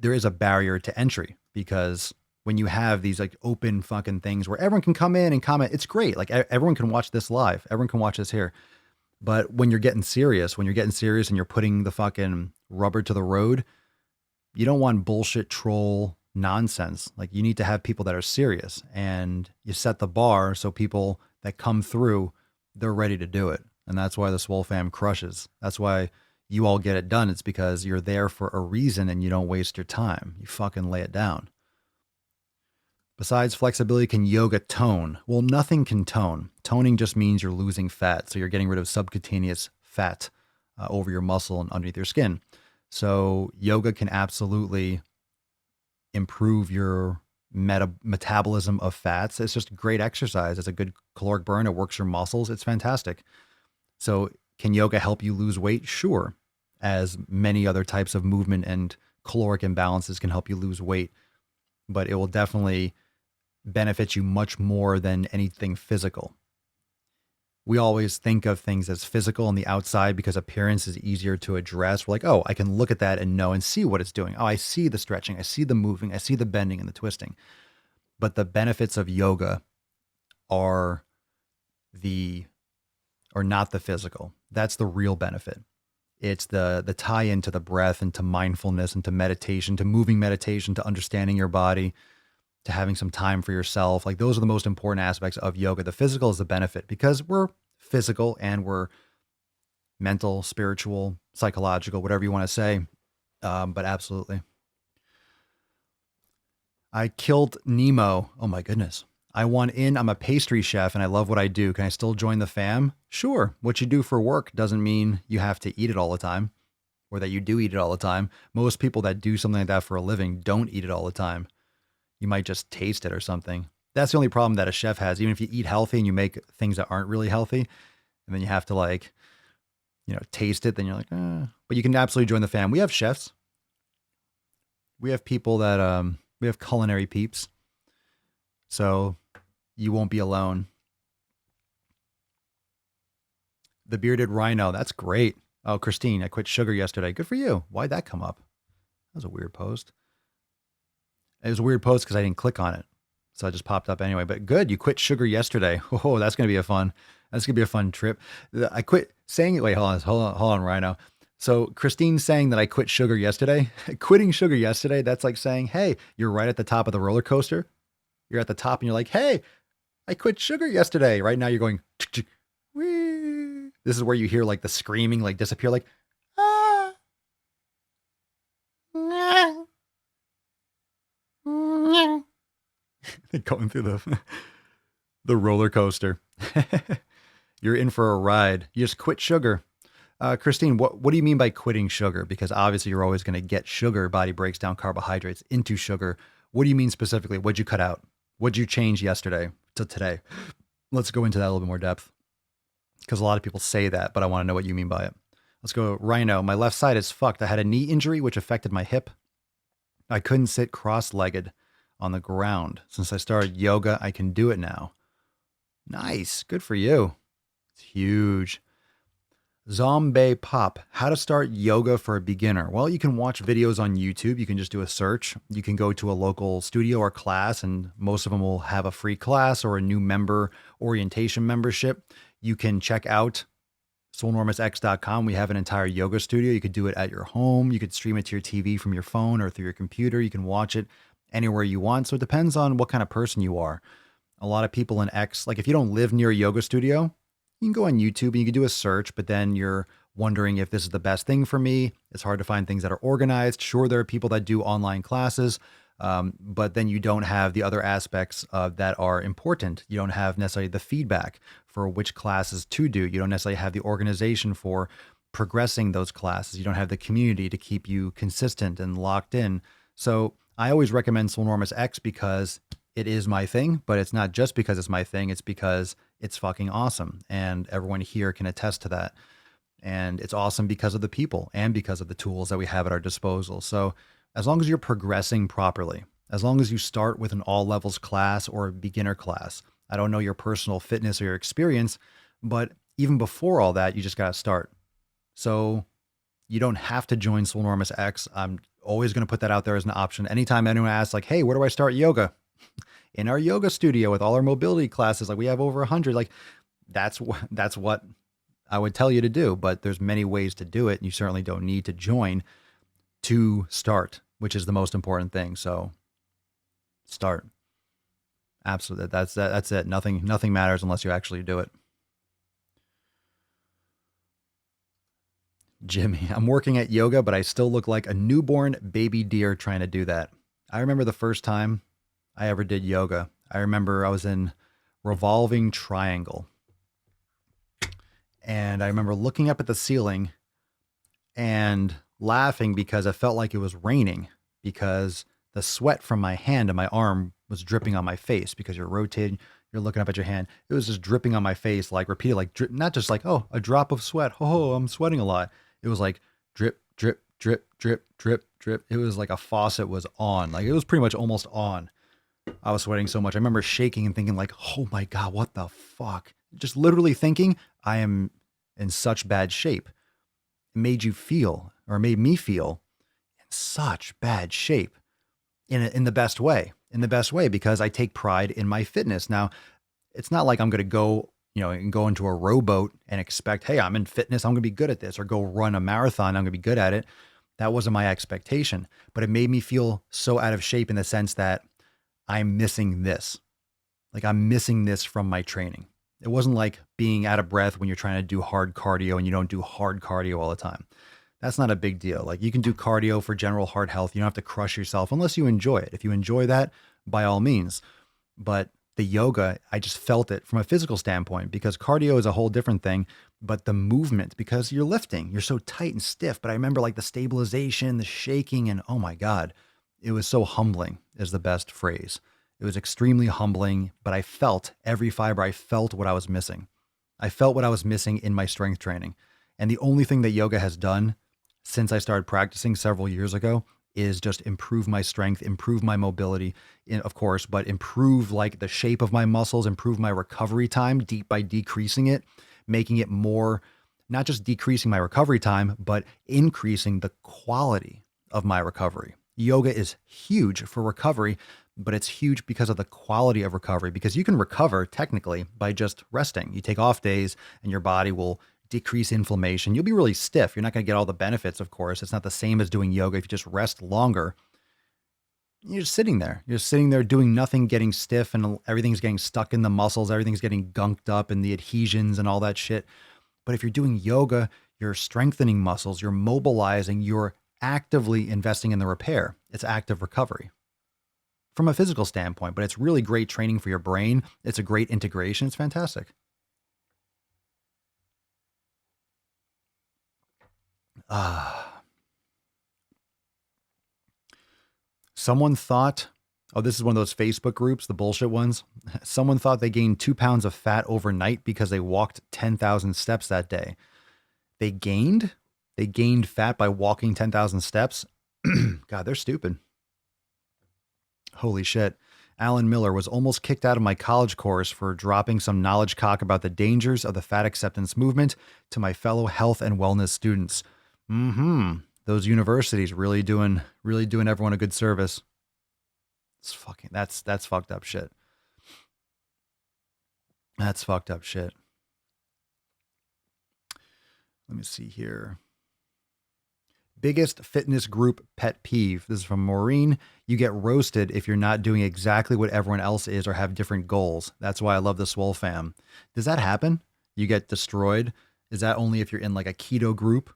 there is a barrier to entry, because when you have these like open fucking things where everyone can come in and comment, it's great. Like everyone can watch this live. Everyone can watch this here. But when you're getting serious and you're putting the fucking rubber to the road. You don't want bullshit troll nonsense. Like, you need to have people that are serious, and you set the bar so people that come through, they're ready to do it. And that's why the Swole fam crushes. That's why you all get it done. It's because you're there for a reason and you don't waste your time. You fucking lay it down. Besides flexibility, can yoga tone? Well, nothing can tone. Toning just means you're losing fat. So you're getting rid of subcutaneous fat over your muscle and underneath your skin. So yoga can absolutely improve your metabolism of fats. It's just great exercise. It's a good caloric burn. It works your muscles. It's fantastic. So can yoga help you lose weight? Sure. As many other types of movement and caloric imbalances can help you lose weight. But it will definitely benefit you much more than anything physical. We always think of things as physical on the outside because appearance is easier to address. We're like, oh, I can look at that and know and see what it's doing. Oh, I see the stretching. I see the moving. I see the bending and the twisting. But the benefits of yoga are not the physical. That's the real benefit. It's the tie into the breath and to mindfulness and to meditation, to moving meditation, to understanding your body, to having some time for yourself. Like, those are the most important aspects of yoga. The physical is the benefit because we're physical and we're mental, spiritual, psychological, whatever you want to say. But absolutely. I killed Nemo. Oh my goodness. I want in. I'm a pastry chef and I love what I do. Can I still join the fam? Sure. What you do for work doesn't mean you have to eat it all the time, or that you do eat it all the time. Most people that do something like that for a living don't eat it all the time. You might just taste it or something. That's the only problem that a chef has. Even if you eat healthy and you make things that aren't really healthy, and then you have to taste it, then you're like, But you can absolutely join the fam. We have chefs. We have people that, we have culinary peeps. So you won't be alone. The bearded rhino. That's great. Oh, Christine, I quit sugar yesterday. Good for you. Why'd that come up? That was a weird post. It was a weird post because I didn't click on it. So it just popped up anyway. But good, you quit sugar yesterday. Oh, that's going to be a fun trip. I quit saying it. Wait, hold on, Rhino. So Christine's saying that I quit sugar yesterday. Quitting sugar yesterday, that's like saying, hey, you're right at the top of the roller coaster. You're at the top and you're like, hey, I quit sugar yesterday. Right now you're going, wee. This is where you hear like the screaming like disappear, like, ah. Going through the roller coaster. You're in for a ride. You just quit sugar. Christine, what do you mean by quitting sugar? Because obviously you're always going to get sugar. Body breaks down carbohydrates into sugar. What do you mean specifically? What'd you cut out? What'd you change yesterday to today? Let's go into that a little bit more depth, because a lot of people say that, but I want to know what you mean by it. Let's go. Rhino, my left side is fucked. I had a knee injury, which affected my hip. I couldn't sit cross-legged on the ground. Since I started yoga, I can do it now. Nice. Good for you. It's huge. Zombie Pop, how to start yoga for a beginner. Well, you can watch videos on YouTube. You can just do a search. You can go to a local studio or class, and most of them will have a free class or a new member orientation membership. You can check out SwoleNormousX.com. We have an entire yoga studio. You could do it at your home. You could stream it to your TV from your phone or through your computer. You can watch it anywhere you want. So it depends on what kind of person you are. A lot of people in X, like if you don't live near a yoga studio, you can go on YouTube and you can do a search, but then you're wondering if this is the best thing for me. It's hard to find things that are organized. Sure, there are people that do online classes, but then you don't have the other aspects that are important. You don't have necessarily the feedback for which classes to do. You don't necessarily have the organization for progressing those classes. You don't have the community to keep you consistent and locked in. So I always recommend Swolenormous X because it is my thing, but it's not just because it's my thing. It's because it's fucking awesome. And everyone here can attest to that. And it's awesome because of the people and because of the tools that we have at our disposal. So as long as you're progressing properly, as long as you start with an all levels class or a beginner class, I don't know your personal fitness or your experience, but even before all that, you just got to start. So you don't have to join Swolenormous X. I'm always going to put that out there as an option. Anytime anyone asks like, hey, where do I start yoga? In our yoga studio with all our mobility classes, like we have over 100, like that's what I would tell you to do, but there's many ways to do it. And you certainly don't need to join to start, which is the most important thing. So start. Absolutely. That's it. Nothing matters unless you actually do it. Jimmy, I'm working at yoga, but I still look like a newborn baby deer trying to do that. I remember the first time I ever did yoga. I remember I was in revolving triangle. And I remember looking up at the ceiling and laughing because I felt like it was raining, because the sweat from my hand and my arm was dripping on my face, because you're rotating, you're looking up at your hand. It was just dripping on my face, like repeated, like drip, not just like, oh, a drop of sweat. Oh, I'm sweating a lot. It was like drip, drip, drip, drip, drip, drip. It was like a faucet was on. Like it was pretty much almost on. I was sweating so much. I remember shaking and thinking like, oh my God, what the fuck? Just literally thinking I am in such bad shape. It made you feel, or made me feel, in such bad shape in the best way, because I take pride in my fitness. Now, it's not like I'm going to go, and go into a rowboat and expect, hey, I'm in fitness, I'm going to be good at this, or go run a marathon, I'm going to be good at it. That wasn't my expectation, but it made me feel so out of shape in the sense that I'm missing this. Like I'm missing this from my training. It wasn't like being out of breath when you're trying to do hard cardio and you don't do hard cardio all the time. That's not a big deal. Like you can do cardio for general heart health. You don't have to crush yourself unless you enjoy it. If you enjoy that, by all means. But the yoga, I just felt it from a physical standpoint, because cardio is a whole different thing. But the movement, because you're lifting, you're so tight and stiff. But I remember like the stabilization, the shaking, and oh my God, it was so humbling is the best phrase. It was extremely humbling, but I felt every fiber. I felt what I was missing. I felt what I was missing in my strength training. And the only thing that yoga has done since I started practicing several years ago is just improve my strength, improve my mobility, of course, but improve like the shape of my muscles, improve my recovery time by decreasing it, making it more, not just decreasing my recovery time, but increasing the quality of my recovery. Yoga is huge for recovery, but it's huge because of the quality of recovery, because you can recover technically by just resting. You take off days and your body will decrease inflammation. You'll be really stiff. You're not going to get all the benefits, of course. It's not the same as doing yoga. If you just rest longer, you're just sitting there. You're sitting there doing nothing, getting stiff, and everything's getting stuck in the muscles. Everything's getting gunked up in the adhesions and all that shit. But if you're doing yoga, you're strengthening muscles, you're mobilizing, you're actively investing in the repair. It's active recovery from a physical standpoint, but it's really great training for your brain. It's a great integration. It's fantastic. Someone thought, oh, this is one of those Facebook groups, the bullshit ones. Someone thought they gained 2 pounds of fat overnight because they walked 10,000 steps that day. They gained fat by walking 10,000 steps. God, they're stupid. Holy shit. Alan Miller was almost kicked out of my college course for dropping some knowledge cock about the dangers of the fat acceptance movement to my fellow health and wellness students. Those universities really doing everyone a good service. It's that's fucked up shit. That's fucked up shit. Let me see here. Biggest fitness group pet peeve. This is from Maureen. You get roasted if you're not doing exactly what everyone else is or have different goals. That's why I love the Swole fam. Does that happen? You get destroyed? Is that only if you're in like a keto group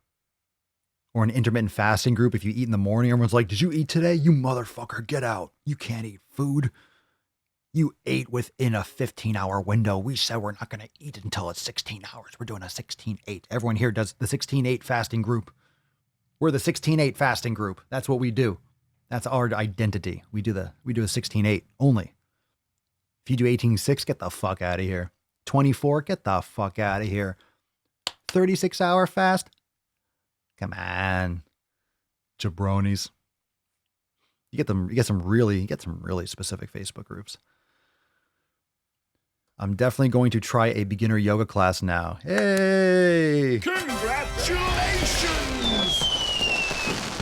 or an intermittent fasting group? If you eat in the morning, everyone's like, did you eat today? You motherfucker, get out. You can't eat food. You ate within a 15-hour window. We said we're not going to eat until it's 16 hours. We're doing a 16-8. Everyone here does the 16-8 fasting group. We're the 16-8 fasting group. That's what we do. That's our identity. We do a 16-8 only. If you do 18-6, get the fuck out of here. 24, get the fuck out of here. 36-hour fast? Come on. Jabronis. You get some really specific Facebook groups. I'm definitely going to try a beginner yoga class now. Hey! Congratulations!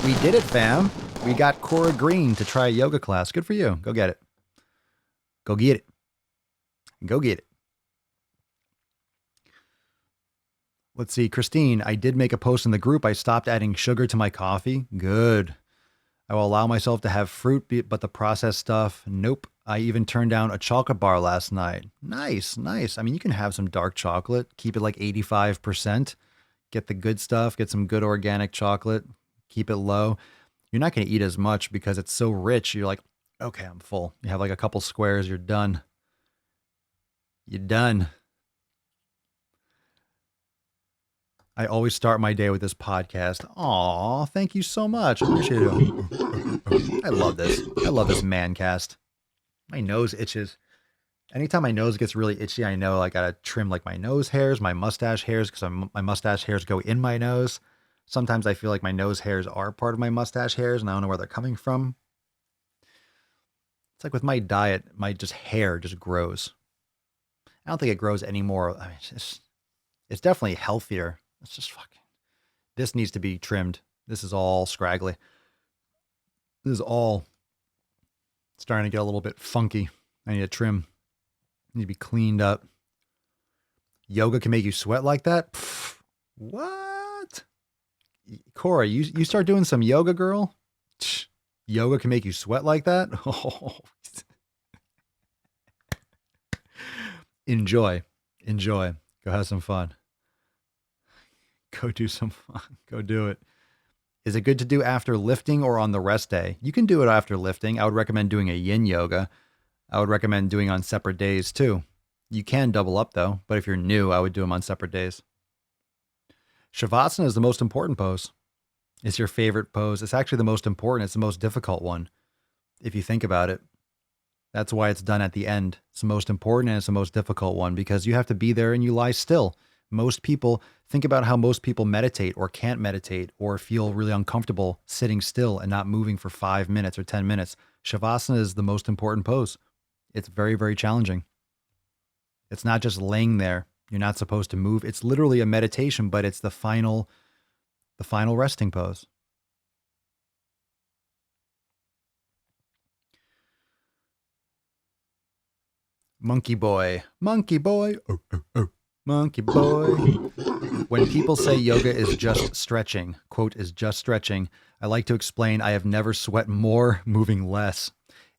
We did it, fam. We got Cora Green to try a yoga class. Good for you. Go get it. Go get it. Go get it. Let's see, Christine, I did make a post in the group. I stopped adding sugar to my coffee. Good. I will allow myself to have fruit, but the processed stuff, nope. I even turned down a chocolate bar last night. Nice, nice. I mean, you can have some dark chocolate, keep it like 85%, get the good stuff, get some good organic chocolate, keep it low. You're not going to eat as much because it's so rich. You're like, okay, I'm full. You have like a couple squares, you're done. You're done. I always start my day with this podcast. Aw, thank you so much. I appreciate it. I love this. I love this man cast. My nose itches. Anytime my nose gets really itchy, I know I gotta trim like my nose hairs, my mustache hairs, because my mustache hairs go in my nose. Sometimes I feel like my nose hairs are part of my mustache hairs, and I don't know where they're coming from. It's like with my diet, my just hair just grows. I don't think it grows anymore. I mean, it's definitely healthier. It's just fucking. This needs to be trimmed. This is all scraggly. This is all starting to get a little bit funky. I need to trim. I need to be cleaned up. Yoga can make you sweat like that? Pfft, what? Cora, you start doing some yoga, girl? Yoga can make you sweat like that? Oh. Enjoy. Enjoy. Go have some fun. Go do some fun. Go do it. Is it good to do after lifting or on the rest day? You can do it after lifting. I would recommend doing a yin yoga. I would recommend doing on separate days too. You can double up though, but if you're new, I would do them on separate days. Shavasana is the most important pose. It's your favorite pose. It's actually the most important. It's the most difficult one. If you think about it, that's why it's done at the end. It's the most important and it's the most difficult one because you have to be there and you lie still. Most people, think about how most people meditate or can't meditate or feel really uncomfortable sitting still and not moving for 5 minutes or 10 minutes. Shavasana is the most important pose. It's very, very challenging. It's not just laying there. You're not supposed to move. It's literally a meditation, but it's the final resting pose. Monkey boy, monkey boy, oh, oh, oh. Monkey boy. When people say yoga is just stretching, quote, is just stretching, I like to explain I have never sweat more moving less.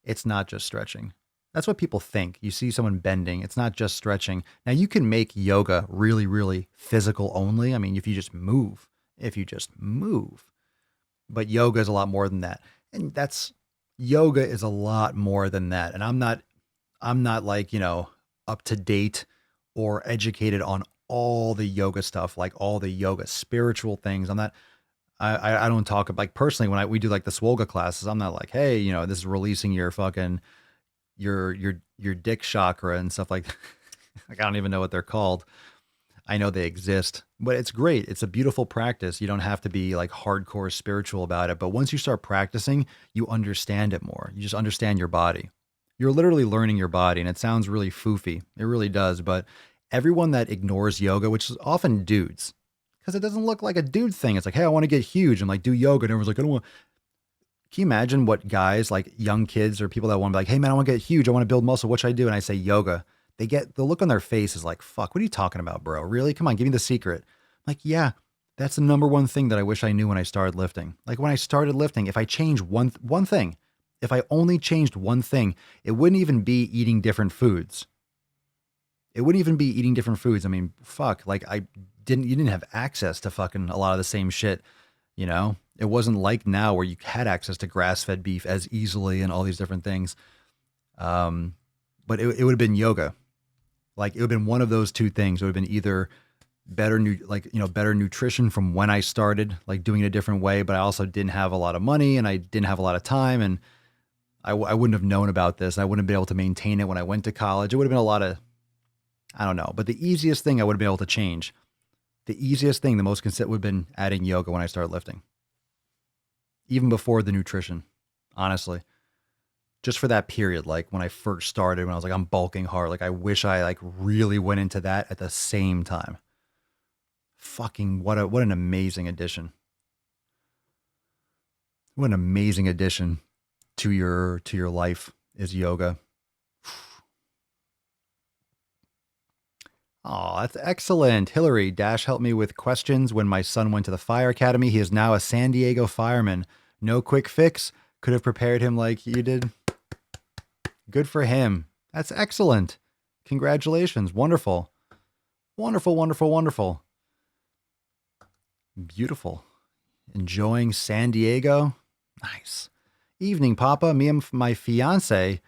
It's not just stretching. That's what people think. You see someone bending. It's not just stretching. Now you can make yoga really, really physical only. I mean, if you just move. But yoga is a lot more than that. And yoga is a lot more than that. And I'm not like, up to date or educated on all the yoga stuff, like all the yoga spiritual things. I don't talk about, like, personally, when we do like the Swole classes, I'm not like, hey, this is releasing your fucking, your dick chakra and stuff like, like, I don't even know what they're called. I know they exist, but it's great. It's a beautiful practice. You don't have to be like hardcore spiritual about it. But once you start practicing, you understand it more. You just understand your body. You're literally learning your body, and it sounds really foofy. It really does. But everyone that ignores yoga, which is often dudes, because it doesn't look like a dude thing. It's like, hey, I want to get huge and like do yoga. And everyone's like, I don't want. Can you imagine what guys, like young kids or people that want to be like, hey man, I want to get huge. I want to build muscle. What should I do? And I say yoga. The look on their face is like, fuck, what are you talking about, bro? Really? Come on, give me the secret. I'm like, yeah, that's the number one thing that I wish I knew when I started lifting. Like when I started lifting, if I change one thing, if I only changed one thing, it wouldn't even be eating different foods. I mean, fuck, like you didn't have access to fucking a lot of the same shit, It wasn't like now where you had access to grass-fed beef as easily and all these different things. But it would have been yoga. Like it would have been one of those two things. It would have been either better nutrition from when I started, like doing it a different way, but I also didn't have a lot of money and I didn't have a lot of time and I wouldn't have known about this. I wouldn't have been able to maintain it when I went to college. It would have been a lot of, I don't know, but the easiest thing I would have been able to change, the most consistent would have been adding yoga when I started lifting. Even before the nutrition, honestly. Just for that period, like when I first started, when I was like, I'm bulking hard. Like I wish I like really went into that at the same time. Fucking what an amazing addition. What an amazing addition to your life is yoga. Oh, that's excellent. Hillary, Dash helped me with questions when my son went to the fire academy. He is now a San Diego fireman. No quick fix. Could have prepared him like you did. Good for him. That's excellent. Congratulations. Wonderful. Wonderful, wonderful, wonderful. Beautiful. Enjoying San Diego. Nice. Evening, Papa. Me and my fiance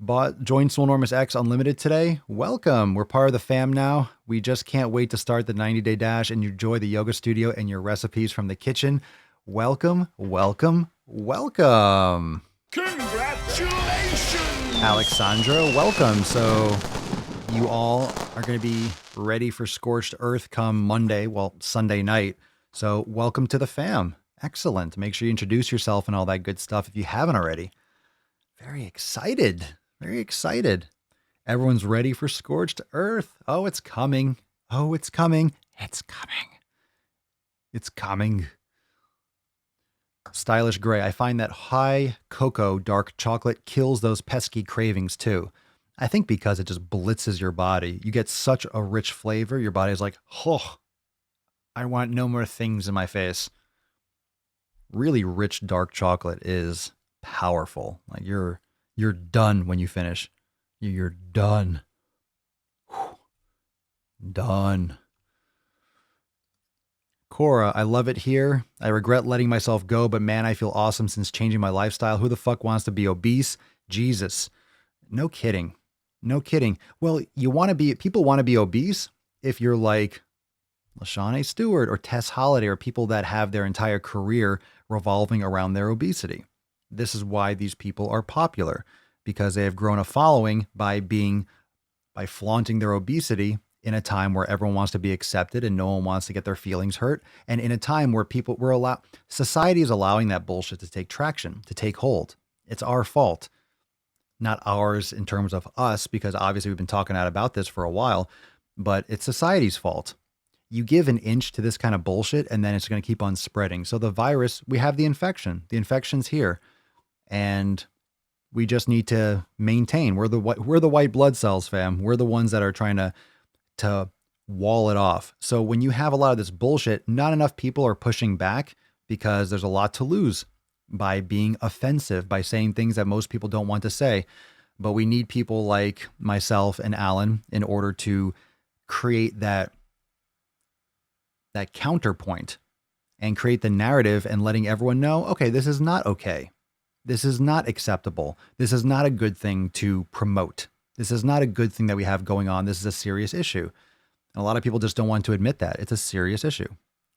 joined Swolenormous X Unlimited today. Welcome. We're part of the fam now. We just can't wait to start the 90-day dash and enjoy the yoga studio and your recipes from the kitchen. Welcome, welcome, welcome. Congratulations! Alexandra, welcome. So you all are going to be ready for Scorched Earth come Monday, well, Sunday night. So welcome to the fam. Excellent. Make sure you introduce yourself and all that good stuff if you haven't already. Very excited. Very excited. Everyone's ready for Scorched Earth. Oh, it's coming. Oh, it's coming. It's coming. It's coming. Stylish Gray. I find that high cocoa dark chocolate kills those pesky cravings too. I think because it just blitzes your body. You get such a rich flavor. Your body's like, oh, I want no more things in my face. Really rich dark chocolate is powerful. Like you're done when you finish. You're done. Done. Cora, I love it here. I regret letting myself go, but man, I feel awesome since changing my lifestyle. Who the fuck wants to be obese? Jesus. No kidding. No kidding. Well, people want to be obese if you're like LaShawn Stewart or Tess Holliday or people that have their entire career revolving around their obesity. This is why these people are popular, because they have grown a following by flaunting their obesity in a time where everyone wants to be accepted and no one wants to get their feelings hurt. And in a time where society is allowing that bullshit to take traction, to take hold. It's our fault, not ours in terms of us, because obviously we've been talking out about this for a while, but it's society's fault. You give an inch to this kind of bullshit and then it's going to keep on spreading. So the virus, we have the infection. The infection's here. And we just need to maintain. We're the white blood cells, fam. We're the ones that are trying to wall it off. So when you have a lot of this bullshit, not enough people are pushing back because there's a lot to lose by being offensive, by saying things that most people don't want to say. But we need people like myself and Alan in order to create that counterpoint and create the narrative and letting everyone know, okay, this is not okay. This is not acceptable. This is not a good thing to promote. This is not a good thing that we have going on. This is a serious issue. And a lot of people just don't want to admit that. It's a serious issue.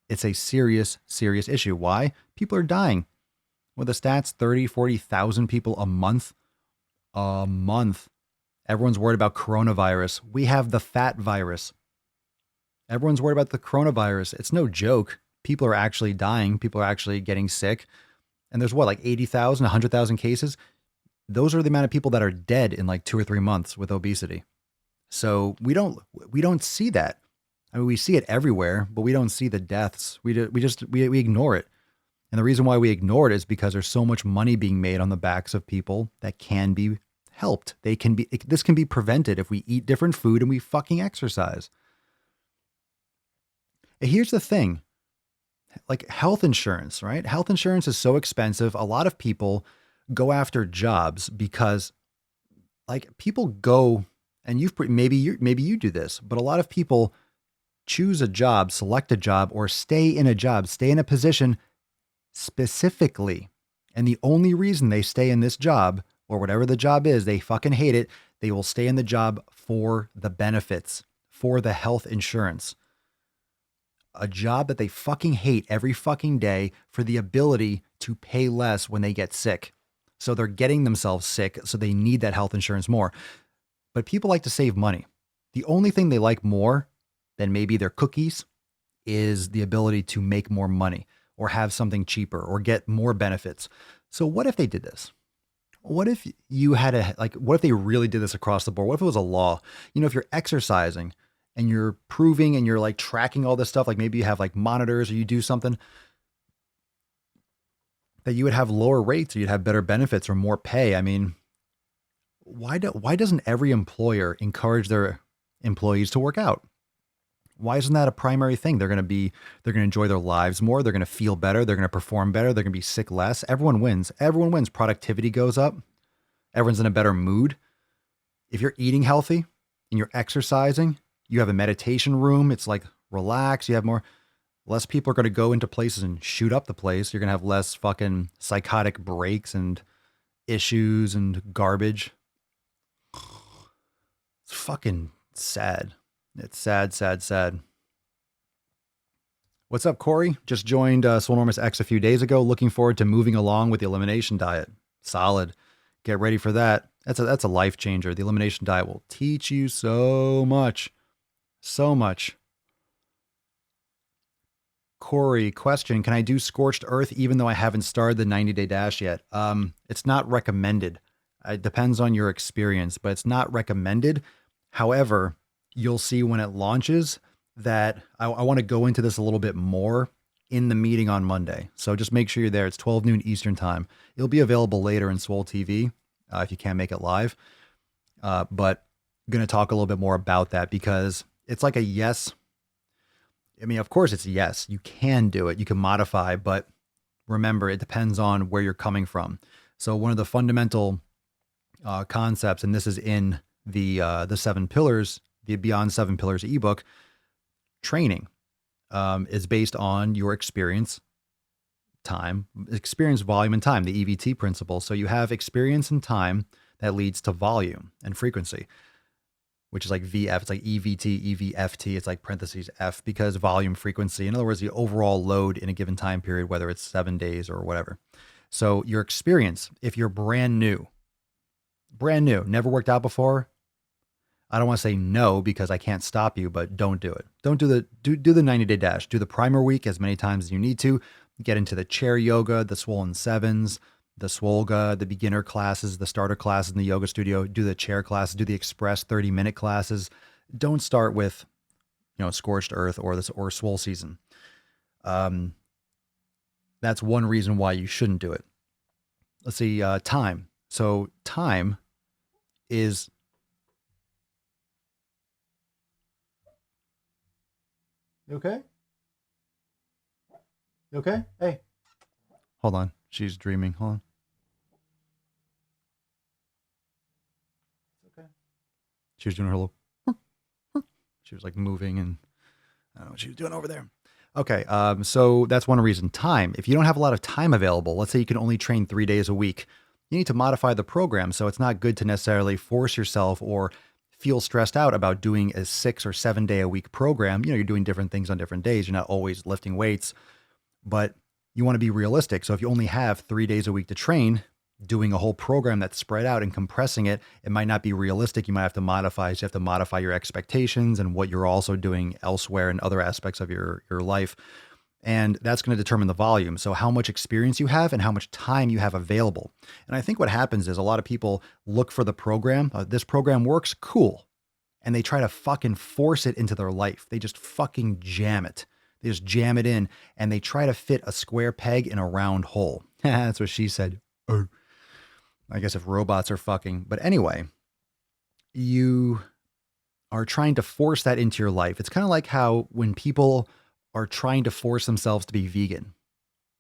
It's a serious, serious issue. Why? People are dying. With the stats, 30, 40,000 people a month. A month. Everyone's worried about coronavirus. We have the fat virus. Everyone's worried about the coronavirus. It's no joke. People are actually dying. People are actually getting sick. And there's like 80,000, 100,000 cases. Those are the amount of people that are dead in like 2 or 3 months with obesity. So we don't see that. I mean, we see it everywhere, but we don't see the deaths. We ignore it. And the reason why we ignore it is because there's so much money being made on the backs of people that can be helped. This can be prevented if we eat different food and we fucking exercise. Here's the thing, like health insurance, right? Health insurance is so expensive. A lot of people go after jobs because like people go, and maybe you do this, but a lot of people choose a job, select a job, or stay in a position specifically. And the only reason they stay in this job or whatever the job is, they fucking hate it. They will stay in the job for the benefits, for the health insurance. A job that they fucking hate every fucking day for the ability to pay less when they get sick. So they're getting themselves sick, so they need that health insurance more. But people like to save money. The only thing they like more than maybe their cookies is the ability to make more money or have something cheaper or get more benefits. So what if they did this? What if what if they really did this across the board? What if it was a law? If you're exercising and you're proving and you're like tracking all this stuff, like maybe you have like monitors or you do something, that you would have lower rates or you'd have better benefits or more pay. I mean, why doesn't every employer encourage their employees to work out. Why isn't that a primary thing? They're going to enjoy their lives more. They're going to feel better. They're going to perform better. They're going to be sick less. Everyone wins. Everyone wins. Productivity goes up. Everyone's in a better mood. If you're eating healthy and you're exercising, you have a meditation room. It's like relax. You have less people are going to go into places and shoot up the place. You're going to have less fucking psychotic breaks and issues and garbage. It's fucking sad. It's sad, sad, sad. What's up, Corey? Just joined Swolenormous X a few days ago. Looking forward to moving along with the elimination diet. Solid. Get ready for that. That's a life changer. The elimination diet will teach you so much. So much. Corey, question. Can I do Scorched Earth even though I haven't started the 90-day dash yet? It's not recommended. It depends on your experience, but it's not recommended. However, you'll see when it launches that I want to go into this a little bit more in the meeting on Monday. So just make sure you're there. It's 12 noon Eastern time. It'll be available later in Swole TV if you can't make it live. But I'm going to talk a little bit more about that because it's like a yes. I mean, of course it's a yes. You can do it. You can modify, but remember, it depends on where you're coming from. So one of the fundamental concepts, and this is in the 7 pillars, the Beyond 7 Pillars ebook, training is based on your experience, volume, and time, the EVT principle. So you have experience and time that leads to volume and frequency, which is like VF. It's like EVT, EVFT. It's like parentheses F because volume, frequency. In other words, the overall load in a given time period, whether it's 7 days or whatever. So your experience, if you're brand new, never worked out before, I don't want to say no because I can't stop you, but don't do it. Don't do the 90-day dash. Do the primer week as many times as you need to. Get into the chair yoga, the Swollen Sevens, the Swolga, the beginner classes, the starter classes in the yoga studio. Do the chair classes. Do the express 30-minute classes. Don't start with, Scorched Earth or Swole Season. That's one reason why you shouldn't do it. Let's see, time. So time is. You okay? You okay? Hey. Hold on. She's dreaming. Hold on. Okay. She was doing her little. She was like moving and I don't know what she was doing over there. Okay. So that's one reason. Time. If you don't have a lot of time available, let's say you can only train 3 days a week, you need to modify the program. So it's not good to necessarily force yourself or feel stressed out about doing a 6 or 7 day a week program. You're doing different things on different days. You're not always lifting weights, but you want to be realistic. So if you only have 3 days a week to train, doing a whole program that's spread out and compressing it, it might not be realistic. You might have to modify. So you have to modify your expectations and what you're also doing elsewhere in other aspects of your life. And that's going to determine the volume. So how much experience you have and how much time you have available. And I think what happens is a lot of people look for the program. This program works, cool. And they try to fucking force it into their life. They just fucking jam it. They just jam it in and they try to fit a square peg in a round hole. That's what she said. Oh. I guess if robots are fucking. But anyway, you are trying to force that into your life. It's kind of like how when people are trying to force themselves to be vegan.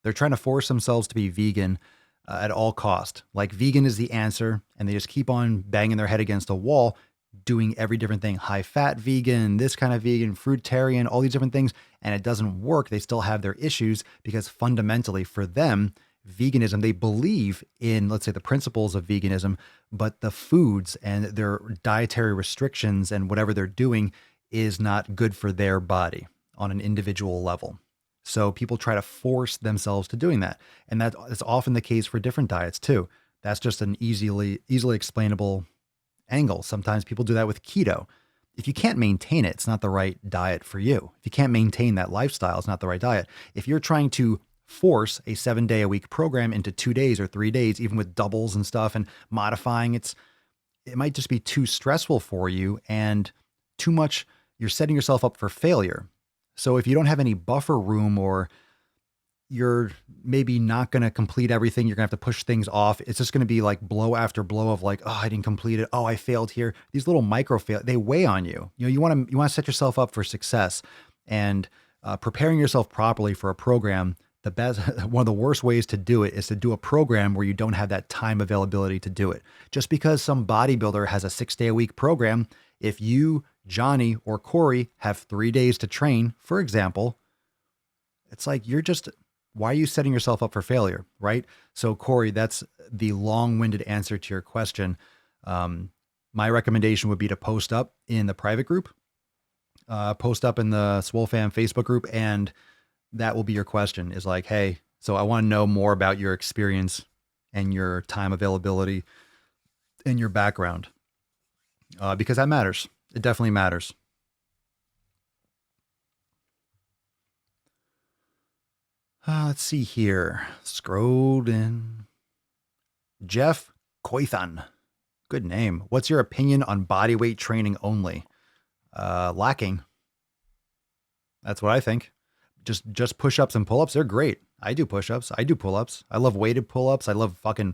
They're trying to force themselves to be vegan at all cost. Like vegan is the answer. And they just keep on banging their head against a wall, doing every different thing. High fat vegan, this kind of vegan, fruitarian, all these different things. And it doesn't work. They still have their issues because fundamentally for them, veganism, they believe in, let's say, the principles of veganism, but the foods and their dietary restrictions and whatever they're doing is not good for their body on an individual level. So people try to force themselves to doing that. And that is often the case for different diets too. That's just an easily explainable angle. Sometimes people do that with keto. If you can't maintain it, it's not the right diet for you. If you can't maintain that lifestyle, it's not the right diet. If you're trying to force a 7 day a week program into 2 days or 3 days, even with doubles and stuff and modifying, it might just be too stressful for you and too much. You're setting yourself up for failure. So if you don't have any buffer room or, you're maybe not going to complete everything. You're going to have to push things off. It's just going to be like blow after blow of like, oh, I didn't complete it. Oh, I failed here. These little micro fail, they weigh on you. You know, you want to set yourself up for success, and preparing yourself properly for a program. The best, one of the worst ways to do it is to do a program where you don't have that time availability to do it. Just because some bodybuilder has a 6-day-a-week program, if you, Johnny, or Corey have 3 days to train, for example, it's like why are you setting yourself up for failure, right? So Corey, that's the long-winded answer to your question. My recommendation would be to post up in the private group, post up in the Swole Fam Facebook group, and that will be your question is like, hey, so I want to know more about your experience and your time availability and your background, because that matters. It definitely matters. Let's see here. Scrolled in. Jeff Koithan. Good name. What's your opinion on bodyweight training only? Lacking. That's what I think. Just push-ups and pull-ups. They're great. I do push-ups. I do pull-ups. I love weighted pull-ups. I love the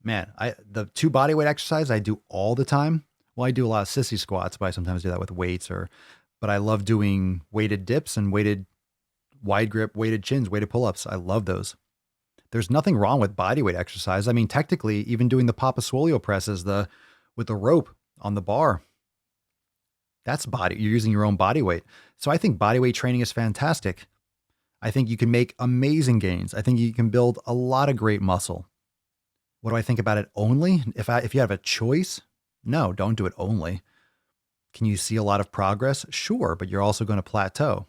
2 bodyweight exercises I do all the time. Well, I do a lot of sissy squats, but I sometimes do that with weights but I love doing weighted dips and weighted wide grip, weighted chins, weighted pull-ups. I love those. There's nothing wrong with bodyweight exercise. I mean, technically, even doing the Papa Swolio presses, with the rope on the bar, that's you're using your own body weight. So I think bodyweight training is fantastic. I think you can make amazing gains. I think you can build a lot of great muscle. What do I think about it only? If you have a choice, no, don't do it only. Can you see a lot of progress? Sure, but you're also going to plateau.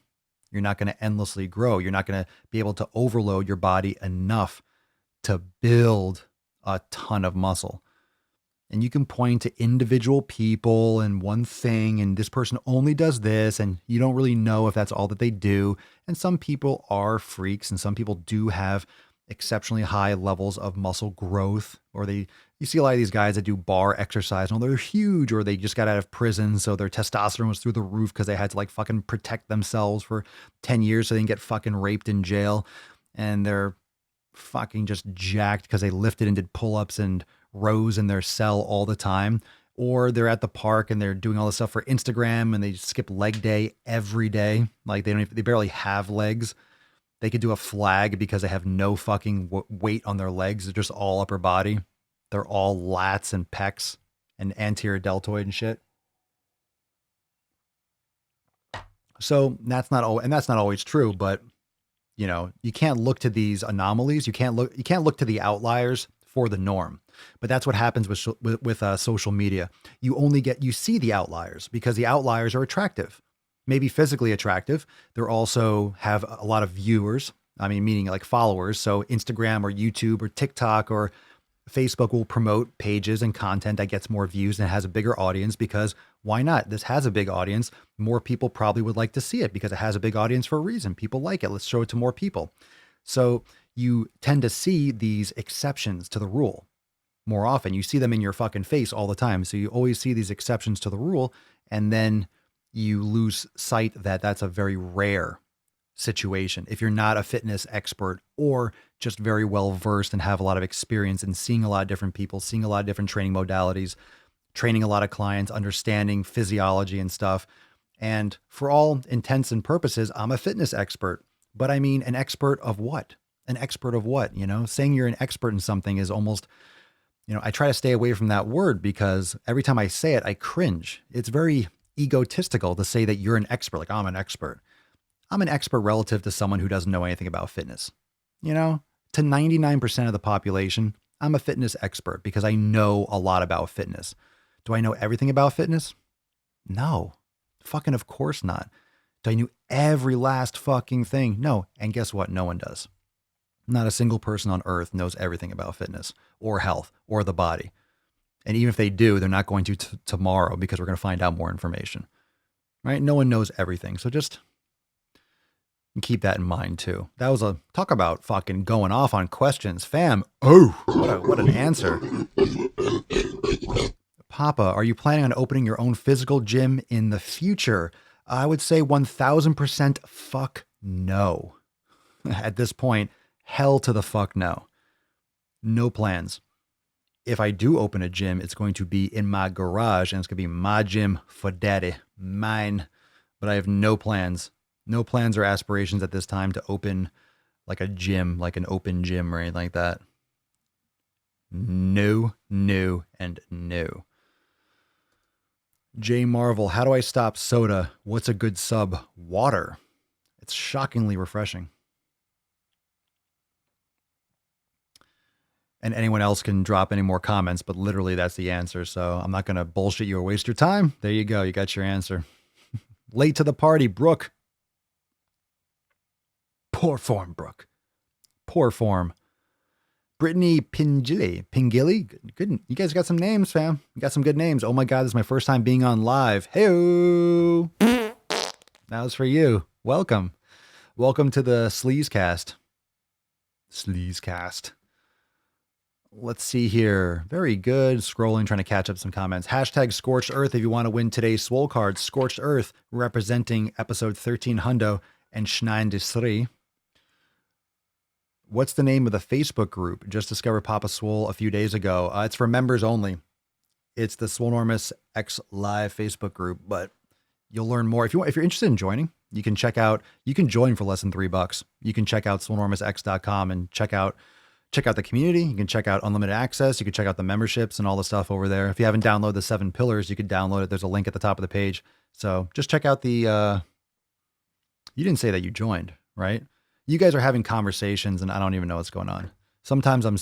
You're not going to endlessly grow. You're not going to be able to overload your body enough to build a ton of muscle. And you can point to individual people and one thing, and this person only does this, and you don't really know if that's all that they do. And some people are freaks, and some people do have exceptionally high levels of muscle growth, or you see a lot of these guys that do bar exercise, and they're huge, or they just got out of prison, so their testosterone was through the roof because they had to like fucking protect themselves for 10 years so they didn't get fucking raped in jail. And they're fucking just jacked because they lifted and did pull-ups and rows in their cell all the time. Or they're at the park and they're doing all this stuff for Instagram, and they skip leg day every day. Like they barely have legs. They could do a flag because they have no fucking weight on their legs. They're just all upper body. They're all lats and pecs and anterior deltoid and shit. So that's not always true, but you can't look to these anomalies. You can't look to the outliers for the norm. But that's what happens with social media. You see the outliers because the outliers are attractive, maybe physically attractive. They're also have a lot of viewers. I mean, meaning like followers. So Instagram or YouTube or TikTok or Facebook will promote pages and content that gets more views and has a bigger audience, because why not? This has a big audience. More people probably would like to see it because it has a big audience for a reason. People like it. Let's show it to more people. So you tend to see these exceptions to the rule more often. You see them in your fucking face all the time. So you always see these exceptions to the rule, and then you lose sight that that's a very rare situation. If you're not a fitness expert or just very well versed and have a lot of experience in seeing a lot of different people, seeing a lot of different training modalities, training a lot of clients, understanding physiology and stuff. And for all intents and purposes, I'm a fitness expert, but I mean, an expert of what? An expert of what? Saying you're an expert in something is almost, I try to stay away from that word because every time I say it, I cringe. It's very egotistical to say that you're an expert. Like, I'm an expert. I'm an expert relative to someone who doesn't know anything about fitness. To 99% of the population, I'm a fitness expert because I know a lot about fitness. Do I know everything about fitness? No. Fucking of course not. Do I know every last fucking thing? No. And guess what? No one does. Not a single person on earth knows everything about fitness or health or the body. And even if they do, they're not going to tomorrow because we're going to find out more information, right? No one knows everything. So just keep that in mind too. That was a talk about fucking going off on questions, fam. Oh, what an answer. Papa, are you planning on opening your own physical gym in the future? I would say 1000% fuck no. At this point, hell to the fuck no. No plans. If I do open a gym, it's going to be in my garage and it's going to be my gym for daddy, mine. But I have no plans. No plans or aspirations at this time to open like a gym, like an open gym or anything like that. No, no, and no. J Marvel, how do I stop soda? What's a good sub? Water. It's shockingly refreshing. And anyone else can drop any more comments, but literally that's the answer. So I'm not going to bullshit you or waste your time. There you go. You got your answer. Late to the party, Brooke. Poor form, Brooke. Poor form. Brittany Pingilly. Good. You guys got some names, fam. You got some good names. Oh my God, this is my first time being on live. Hey-o. That was for you. Welcome. Welcome to the Sleazecast. Sleazecast. Let's see here. Very good. Scrolling, trying to catch up some comments. Hashtag Scorched Earth if you want to win today's Swole card. Scorched Earth representing episode 13 Hundo and Schnein des 3. What's the name of the Facebook group? Just discovered Papa Swole a few days ago. It's for members only. It's the Swolenormous X Live Facebook group, but you'll learn more. If you're interested in joining, you can join for less than $3. You can check out swolenormousx.com and check out the community. You can check out unlimited access. You can check out the memberships and all the stuff over there. If you haven't downloaded the 7 pillars, you could download it. There's a link at the top of the page. So just check out the, you didn't say that you joined, right? You guys are having conversations and I don't even know what's going on. Sometimes I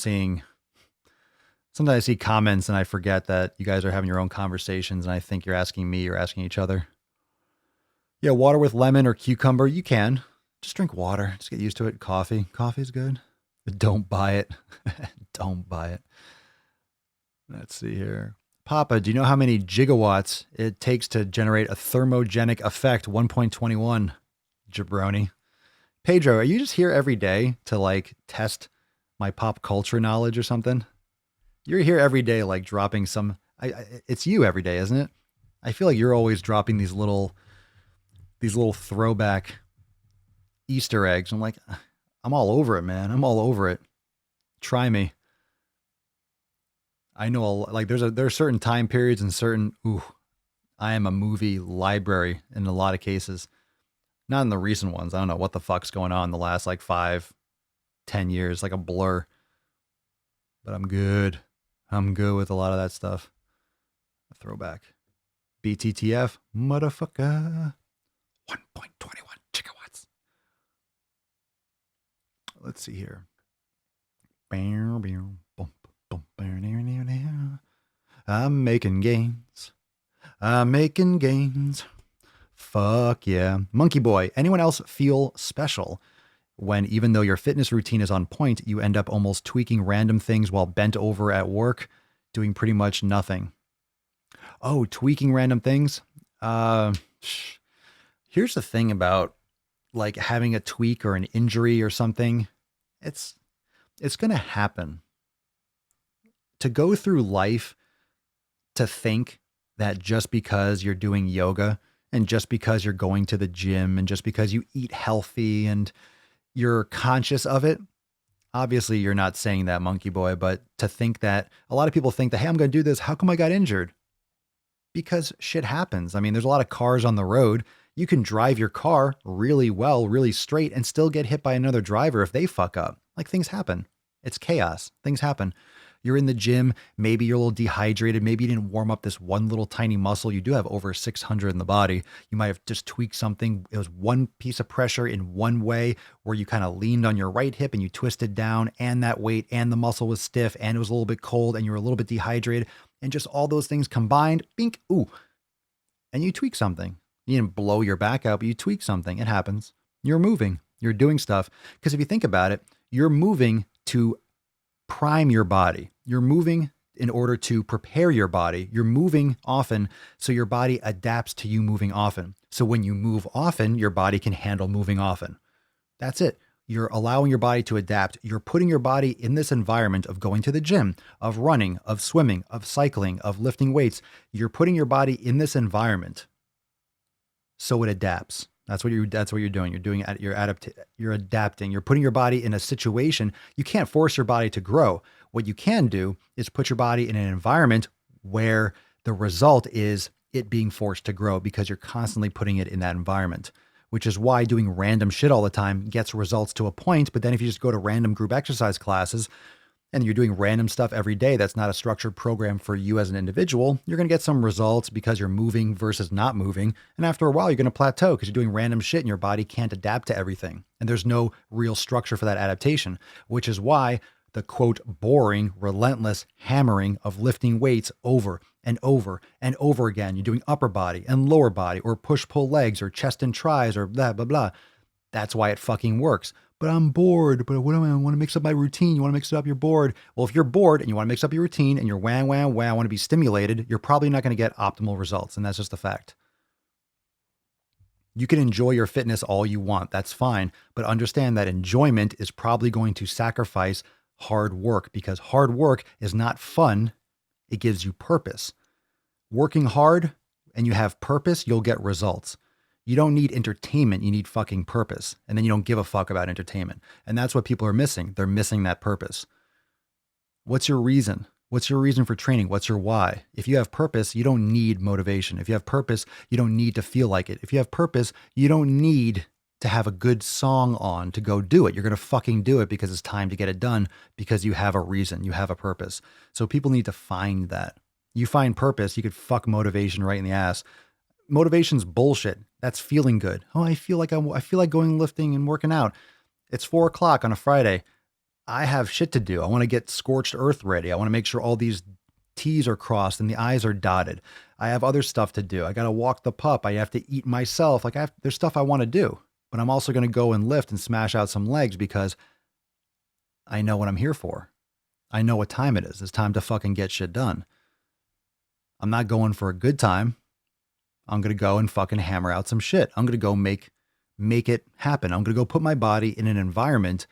see comments and I forget that you guys are having your own conversations and I think you're asking me, you're asking each other. Yeah, water with lemon or cucumber. You can just drink water. Just get used to it. Coffee's good. But don't buy it. Don't buy it. Let's see here. Papa, do you know how many gigawatts it takes to generate a thermogenic effect? 1.21. Jabroni. Pedro, are you just here every day to like test my pop culture knowledge or something? You're here every day, like dropping some, it's you every day, isn't it? I feel like you're always dropping these little throwback Easter eggs. I'm like, I'm all over it, man. I'm all over it. Try me. I know, like there are certain time periods and I am a movie library in a lot of cases. Not in the recent ones. I don't know what the fuck's going on in the last like 5-10 years, like a blur. But I'm good. I'm good with a lot of that stuff. A throwback. BTTF, motherfucker. 1.21 gigawatts. Let's see here. I'm making gains. Fuck yeah. Monkey Boy, anyone else feel special when even though your fitness routine is on point, you end up almost tweaking random things while bent over at work, doing pretty much nothing? Oh, tweaking random things? Here's the thing about like having a tweak or an injury or something. It's going to happen. To go through life to think that just because you're doing yoga and just because you're going to the gym and just because you eat healthy and you're conscious of it, obviously you're not saying that, Monkey Boy, but to think that a lot of people think that, hey, I'm going to do this. How come I got injured? Because shit happens. I mean, there's a lot of cars on the road. You can drive your car really well, really straight and still get hit by another driver if they fuck up. Like things happen. It's chaos. Things happen. You're in the gym. Maybe you're a little dehydrated. Maybe you didn't warm up this one little tiny muscle. You do have over 600 in the body. You might have just tweaked something. It was one piece of pressure in one way where you kind of leaned on your right hip and you twisted down and that weight and the muscle was stiff and it was a little bit cold and you were a little bit dehydrated and just all those things combined, bink, ooh, and you tweak something. You didn't blow your back out, but you tweak something. It happens. You're moving. You're doing stuff. Because if you think about it, you're moving to prime your body. You're moving in order to prepare your body. You're moving often, so your body adapts to you moving often. So when you move often, your body can handle moving often. That's it. You're allowing your body to adapt. You're putting your body in this environment of going to the gym, of running, of swimming, of cycling, of lifting weights. You're putting your body in this environment so it adapts. That's what you're doing. You're adapting. You're putting your body in a situation. You can't force your body to grow. What you can do is put your body in an environment where the result is it being forced to grow because you're constantly putting it in that environment, which is why doing random shit all the time gets results to a point. But then if you just go to random group exercise classes and you're doing random stuff every day, that's not a structured program for you as an individual, you're going to get some results because you're moving versus not moving. And after a while, you're going to plateau because you're doing random shit and your body can't adapt to everything. And there's no real structure for that adaptation, which is why the quote, boring, relentless hammering of lifting weights over and over and over again. You're doing upper body and lower body or push pull legs or chest and tries or blah, blah, blah. That's why it fucking works. But I'm bored. But what do I want to mix up my routine? You want to mix it up? You're bored. Well, if you're bored and you want to mix up your routine and you're wah, wah, wah, want to be stimulated, you're probably not going to get optimal results. And that's just a fact. You can enjoy your fitness all you want. That's fine. But understand that enjoyment is probably going to sacrifice hard work because hard work is not fun. It gives you purpose. Working hard and you have purpose, you'll get results. You don't need entertainment. You need fucking purpose. And then you don't give a fuck about entertainment. And that's what people are missing. They're missing that purpose. What's your reason? What's your reason for training? What's your why? If you have purpose, you don't need motivation. If you have purpose, you don't need to feel like it. If you have purpose, you don't need to have a good song on to go do it. You're going to fucking do it because it's time to get it done because you have a reason. You have a purpose. So people need to find that. You find purpose, you could fuck motivation right in the ass. Motivation's bullshit. That's feeling good. Oh, I feel like going lifting and working out. It's 4:00 on a Friday. I have shit to do. I want to get scorched earth ready. I want to make sure all these T's are crossed and the I's are dotted. I have other stuff to do. I got to walk the pup. I have to eat myself. There's stuff I want to do, but I'm also going to go and lift and smash out some legs because I know what I'm here for. I know what time it is. It's time to fucking get shit done. I'm not going for a good time. I'm going to go and fucking hammer out some shit. I'm going to go make it happen. I'm going to go put my body in an environment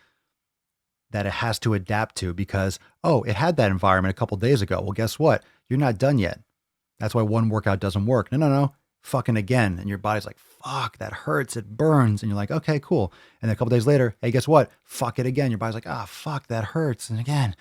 that it has to adapt to because, oh, it had that environment a couple days ago. Well, guess what? You're not done yet. That's why one workout doesn't work. No. Fucking again. And your body's like, fuck, that hurts. It burns. And you're like, okay, cool. And then a couple days later, hey, guess what? Fuck it again. Your body's like, fuck, that hurts. And again.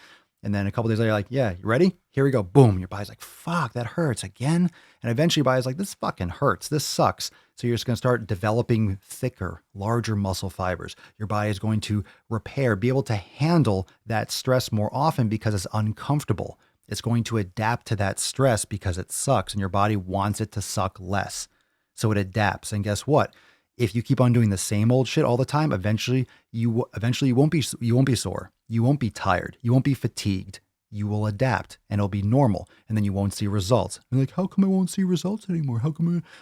And then a couple days later, you're like, yeah, you ready? Here we go. Boom. Your body's like, fuck, that hurts again. And eventually your body's like, this fucking hurts. This sucks. So you're just going to start developing thicker, larger muscle fibers. Your body is going to repair, be able to handle that stress more often because it's uncomfortable. It's going to adapt to that stress because it sucks and your body wants it to suck less. So it adapts. And guess what? If you keep on doing the same old shit all the time, eventually you won't be sore. You won't be tired. You won't be fatigued. You will adapt and it'll be normal. And then you won't see results. And like, how come I won't see results anymore?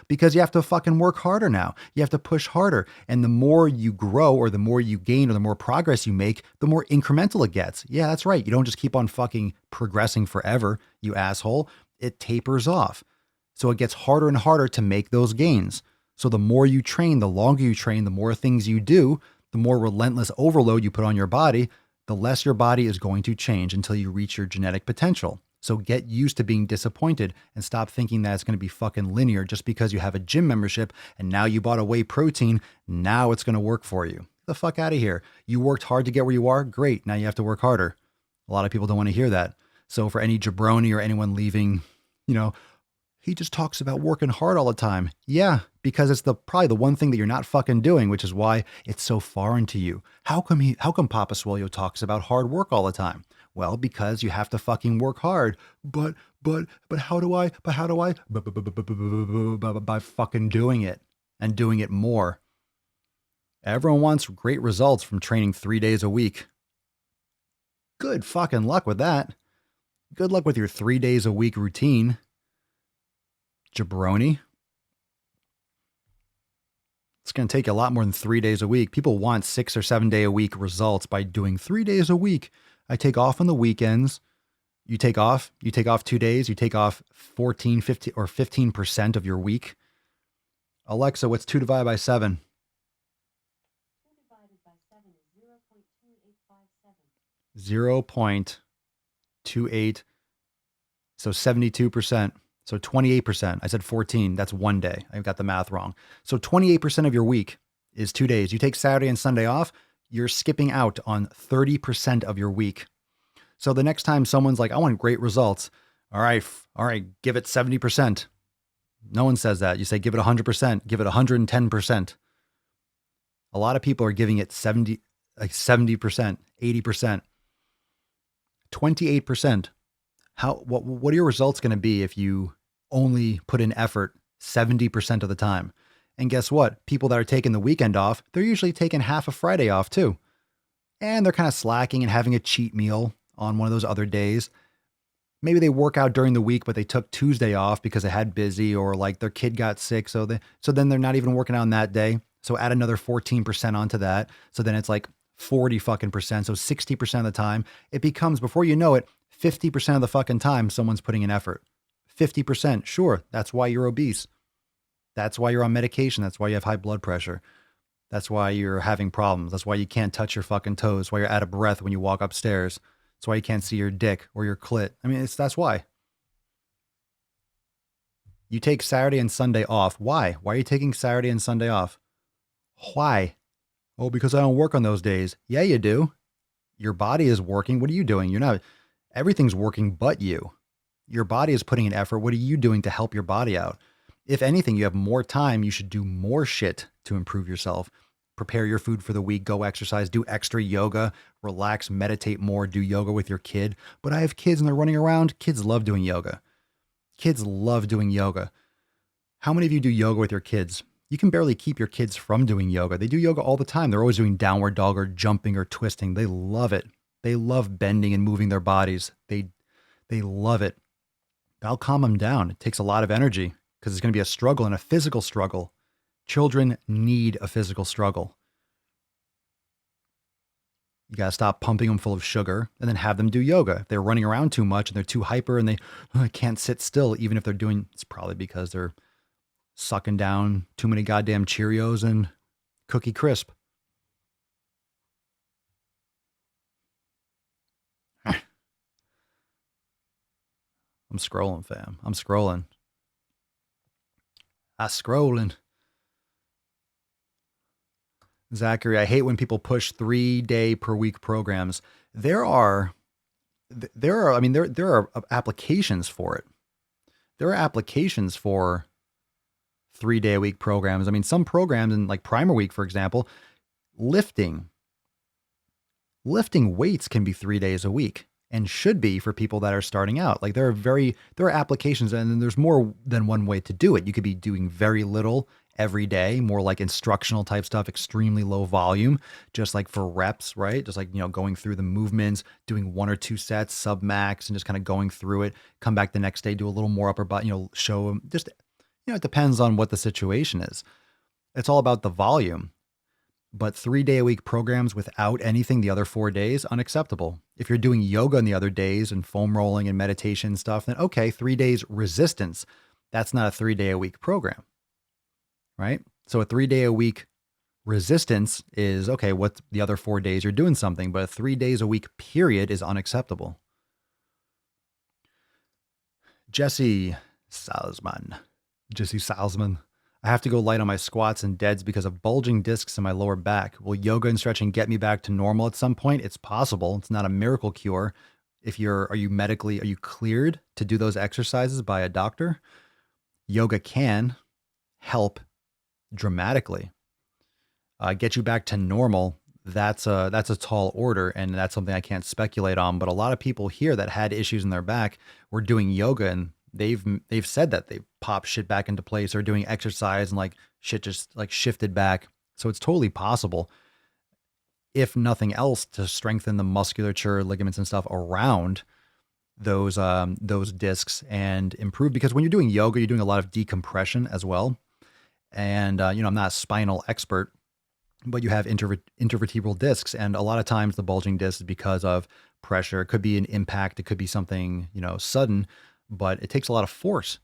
Because you have to fucking work harder now. You have to push harder. And the more you grow or the more you gain or the more progress you make, the more incremental it gets. Yeah, that's right. You don't just keep on fucking progressing forever, you asshole. It tapers off. So it gets harder and harder to make those gains. So the more you train, the longer you train, the more things you do, the more relentless overload you put on your body, the less your body is going to change until you reach your genetic potential. So get used to being disappointed and stop thinking that it's going to be fucking linear just because you have a gym membership and now you bought a whey protein. Now it's going to work for you. Get the fuck out of here. You worked hard to get where you are. Great. Now you have to work harder. A lot of people don't want to hear that. So for any jabroni or anyone leaving, he just talks about working hard all the time. Yeah, because it's probably the one thing that you're not fucking doing, which is why it's so foreign to you. How come Papa Swole talks about hard work all the time? Well, because you have to fucking work hard. But how do I? By fucking doing it and doing it more. Everyone wants great results from training 3 days a week. Good fucking luck with that. Good luck with your 3 days a week routine. Jabroni. It's going to take you a lot more than 3 days a week. People want 6 or 7 day a week results by doing 3 days a week. I take off on the weekends. You take off 2 days. You take off 14, 15, or 15% of your week. Alexa, what's 2 divided by 7? 2 divided by 7 is 0.2857. 0.28. So 72%. So 28%. I said 14. That's one day. I got the math wrong. So 28% of your week is 2 days. You take Saturday and Sunday off, you're skipping out on 30% of your week. So the next time someone's like, I want great results. All right, give it 70%. No one says that. You say, give it 100%, give it 110%. A lot of people are giving it 70%, 80%, 28%. What are your results going to be if you only put in effort 70% of the time? And guess what? People that are taking the weekend off, they're usually taking half a Friday off too. And they're kind of slacking and having a cheat meal on one of those other days. Maybe they work out during the week, but they took Tuesday off because they had busy, or like their kid got sick. So then they're not even working out on that day. So add another 14% onto that. So then it's like 40 fucking percent. So 60% of the time it becomes, before you know it, 50% of the fucking time someone's putting in effort. 50%. Sure. That's why you're obese. That's why you're on medication. That's why you have high blood pressure. That's why you're having problems. That's why you can't touch your fucking toes. Why you're out of breath when you walk upstairs. That's why you can't see your dick or your clit. I mean, that's why. You take Saturday and Sunday off. Why? Why are you taking Saturday and Sunday off? Why? Oh, because I don't work on those days. Yeah, you do. Your body is working. What are you doing? You're not. Everything's working but you. Your body is putting in effort. What are you doing to help your body out? If anything, you have more time. You should do more shit to improve yourself. Prepare your food for the week, go exercise, do extra yoga, relax, meditate more, do yoga with your kid. But I have kids and they're running around. Kids love doing yoga. Kids love doing yoga. How many of you do yoga with your kids? You can barely keep your kids from doing yoga. They do yoga all the time. They're always doing downward dog or jumping or twisting. They love it. They love bending and moving their bodies. They love it. I'll calm them down. It takes a lot of energy because it's going to be a struggle and a physical struggle. Children need a physical struggle. You got to stop pumping them full of sugar and then have them do yoga. If they're running around too much and they're too hyper and they can't sit still, even if they're doing, it's probably because they're sucking down too many goddamn Cheerios and Cookie Crisp. I'm scrolling, fam. I'm scrolling. Scrolling. Zachary, I hate when people push 3-day per week programs. There are applications for it. There are applications for 3-day a week programs. I mean, some programs in like Primer Week, for example, lifting weights can be 3 days a week and should be for people that are starting out. Like there are applications, and then there's more than one way to do it. You could be doing very little every day, more like instructional type stuff, extremely low volume, just like for reps, right? Just like, going through the movements, doing 1 or 2 sets, sub max, and just kind of going through it, come back the next day, do a little more upper body, show them just, it depends on what the situation is. It's all about the volume. But 3-day a week programs without anything the other 4 days, unacceptable. If you're doing yoga on the other days and foam rolling and meditation stuff, then okay, 3 days resistance. That's not a 3-day a week program, right? So a 3-day a week resistance is, okay, what the other 4 days you're doing something, but a 3 days a week period is unacceptable. Jesse Salzman. I have to go light on my squats and deads because of bulging discs in my lower back. Will yoga and stretching get me back to normal at some point? It's possible. It's not a miracle cure. Are you cleared to do those exercises by a doctor? Yoga can help dramatically. Get you back to normal. That's a tall order, and that's something I can't speculate on. But a lot of people here that had issues in their back were doing yoga, and they've said that they pop shit back into place, or doing exercise and like shit just like shifted back. So it's totally possible, if nothing else, to strengthen the musculature, ligaments and stuff around those discs and improve. Because when you're doing yoga, you're doing a lot of decompression as well. And I'm not a spinal expert, but you have intervertebral discs, and a lot of times the bulging disc is because of pressure. It could be an impact. It could be something sudden. But it takes a lot of force,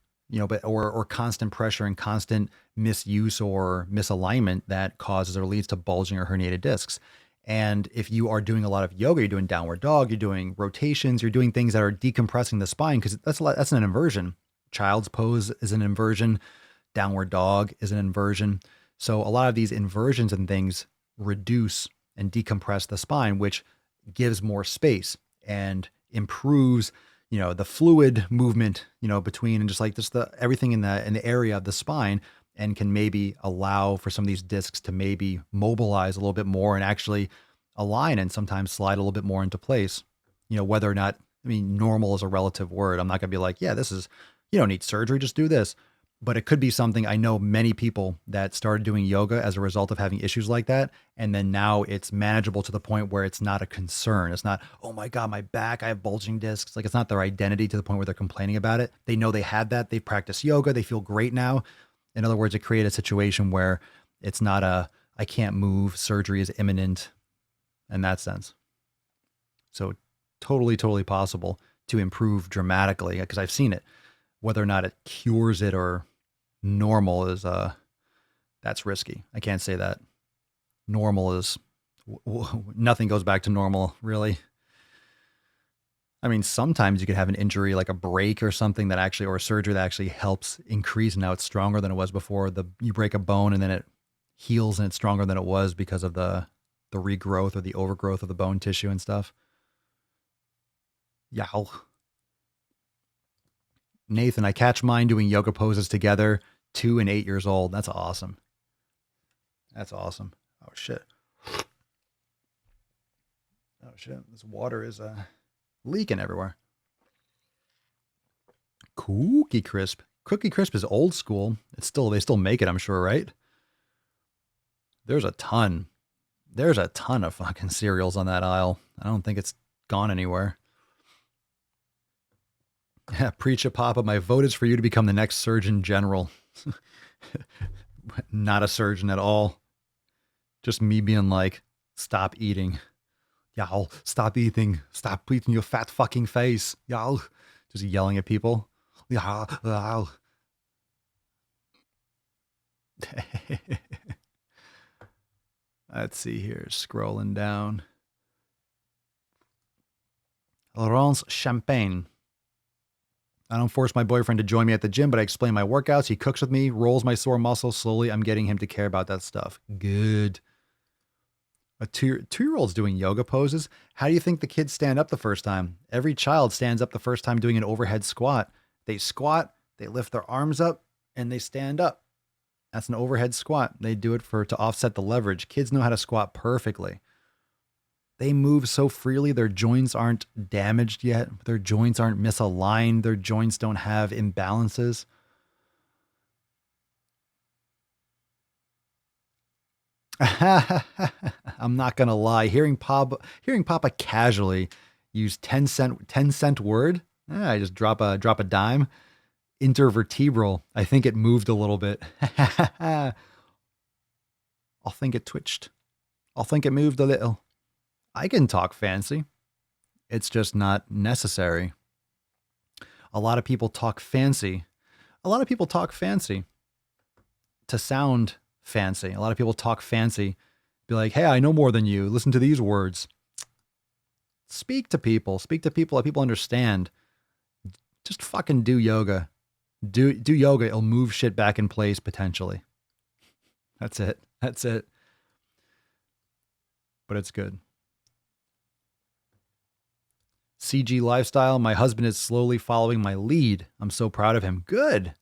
or constant pressure and constant misuse or misalignment that causes or leads to bulging or herniated discs. And if you are doing a lot of yoga, you're doing downward dog, you're doing rotations, you're doing things that are decompressing the spine, because that's an inversion. Child's pose is an inversion. Downward dog is an inversion. So a lot of these inversions and things reduce and decompress the spine, which gives more space and improves, the fluid movement, between and just the everything in the area of the spine, and can maybe allow for some of these discs to maybe mobilize a little bit more and actually align and sometimes slide a little bit more into place. Whether or not, normal is a relative word. I'm not going to be like, yeah, you don't need surgery, just do this. But it could be something. I know many people that started doing yoga as a result of having issues like that. And then now it's manageable to the point where it's not a concern. It's not, oh my God, my back, I have bulging discs. Like, it's not their identity to the point where they're complaining about it. They know they had that. They practice yoga. They feel great now. In other words, it created a situation where it's not I can't move, surgery is imminent in that sense. So totally, totally possible to improve dramatically, because I've seen it. Whether or not it cures it or normal is, that's risky. I can't say that. Normal is, nothing goes back to normal, really. Sometimes you could have an injury like a break or something that actually, or a surgery that actually helps increase. Now it's stronger than it was before. You break a bone and then it heals and it's stronger than it was because of the regrowth or the overgrowth of the bone tissue and stuff. Yow. Nathan, I catch mine doing yoga poses together, 2 and 8 years old. That's awesome. That's awesome. Oh, shit. Oh, shit. This water is leaking everywhere. Cookie Crisp. Cookie Crisp is old school. They still make it, I'm sure, right? There's a ton of fucking cereals on that aisle. I don't think it's gone anywhere. Yeah, preach it, Papa. My vote is for you to become the next Surgeon General. Not a surgeon at all. Just me being like, stop eating. Y'all, stop eating. Stop eating your fat fucking face. Y'all. Just yelling at people. Y'all. Let's see here. Scrolling down. Laurence Champagne. I don't force my boyfriend to join me at the gym, but I explain my workouts. He cooks with me, rolls my sore muscles. Slowly, I'm getting him to care about that stuff. Good. A two-year-old's doing yoga poses. How do you think the kids stand up the first time? Every child stands up the first time doing an overhead squat. They squat, they lift their arms up, and they stand up. That's an overhead squat. They do it to offset the leverage. Kids know how to squat perfectly. They move so freely. Their joints aren't damaged yet. Their joints aren't misaligned. Their joints don't have imbalances. I'm not going to lie. Hearing Papa casually use 10 cent word. I just drop a dime. Intervertebral. I think it moved a little bit. I'll think it twitched. I'll think it moved a little. I can talk fancy. It's just not necessary. A lot of people talk fancy. To sound fancy. A lot of people talk fancy. Be like, hey, I know more than you. Listen to these words. Speak to people. Let people understand. Just fucking do yoga. Do yoga. It'll move shit back in place potentially. That's it. But it's good. CG lifestyle. My husband is slowly following my lead. I'm so proud of him. Good.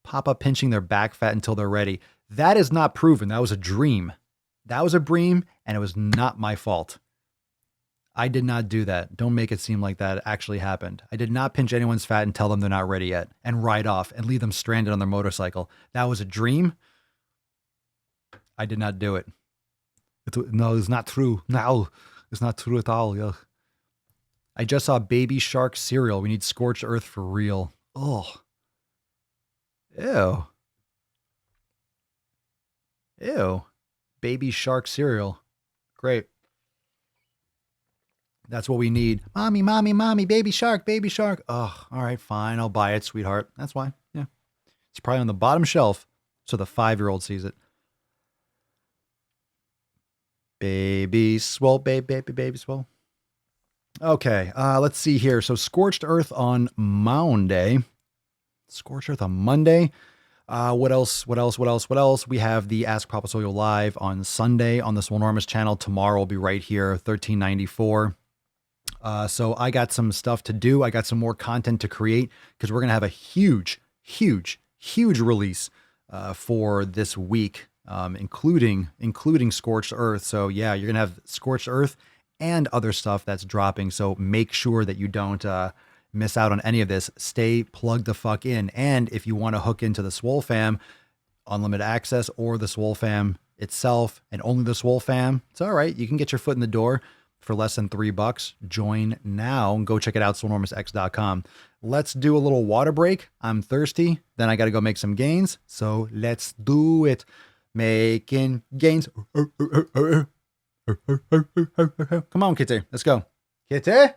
Papa pinching their back fat until they're ready. That is not proven. That was a dream. And it was not my fault. I did not do that. Don't make it seem like that actually happened. I did not pinch anyone's fat and tell them they're not ready yet and ride off and leave them stranded on their motorcycle. That was a dream. I did not do it. No, it's not true. No, it's not true at all. Ugh. I just saw Baby Shark cereal. We need scorched earth for real. Oh. Ew. Baby Shark cereal. Great. That's what we need. Mommy, Baby Shark. Oh, all right, fine. I'll buy it, sweetheart. That's why. Yeah. It's probably on the bottom shelf so the 5-year-old sees it. Baby Swole, baby Swole. Okay, let's see here. So Scorched Earth on Monday. Scorched Earth on Monday. What else? We have the Ask Papa Swole live on Sunday on the Swolenormous channel. Tomorrow will be right here, 1394. So I got some stuff to do. I got some more content to create because we're going to have a huge release for this week, including Scorched Earth. So yeah, you're going to have Scorched Earth and other stuff that's dropping. So make sure that you don't miss out on any of this. Stay plugged the fuck in. And if you want to hook into the Swole fam, unlimited access, or the Swole fam itself and only the Swole fam, it's all right. You can get your foot in the door for less than $3. Join now and go check it out, swolenormousx.com. Let's do a little water break. I'm thirsty. Then I got to go make some gains. So let's do it. Making gains. Come on, Kitty. Let's go. Kitty?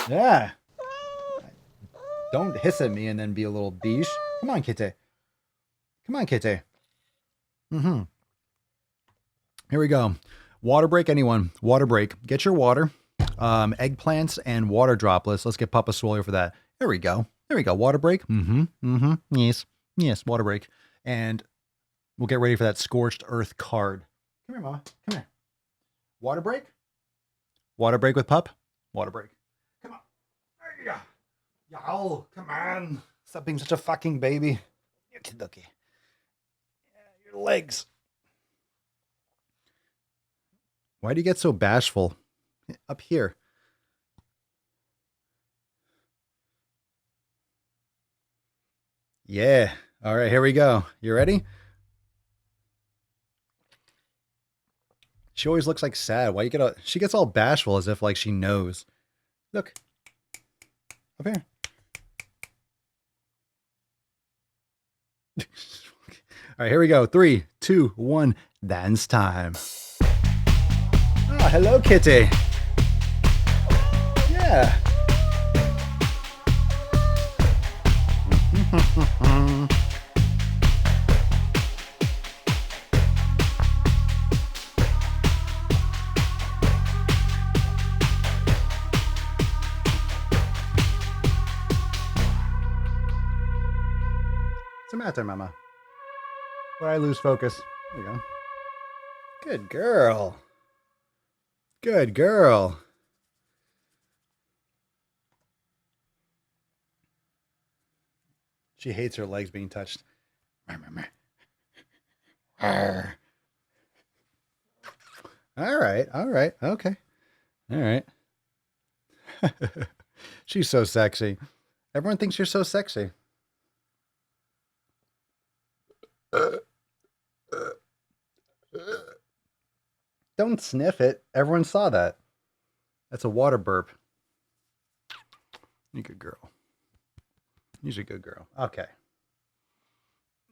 Yeah. Don't hiss at me and then be a little beesh. Come on, Kitty. Come on, Kitty. Here we go. Water break, anyone? Water break. Get your water. Eggplants and water droplets. Let's get Papa Swole for that. There we go. There we go. Water break. Yes. Yes, water break. And we'll get ready for that Scorched Earth card. Come here, Mama. Come here. Water break. Water break with Pup. Water break. Come on. There you go. Y'all, come on. Stop being such a fucking baby. You kid-ducky. Yeah, your legs. Why do you get so bashful? Up here. Yeah. All right, here we go. You ready? She always looks like sad. Why you get all, she gets all bashful as if like she knows. Look. Up here. All right, here we go. 3, 2, 1. Dance time. Oh, hello, Kitty. Yeah. What's the matter, Mama? Why did I lose focus? There we go. Good girl. Good girl. She hates her legs being touched. All right. All right. Okay. All right. She's so sexy. Everyone thinks you're so sexy. Don't sniff it. Everyone saw that. That's a water burp. You good girl. You're a good girl. Okay.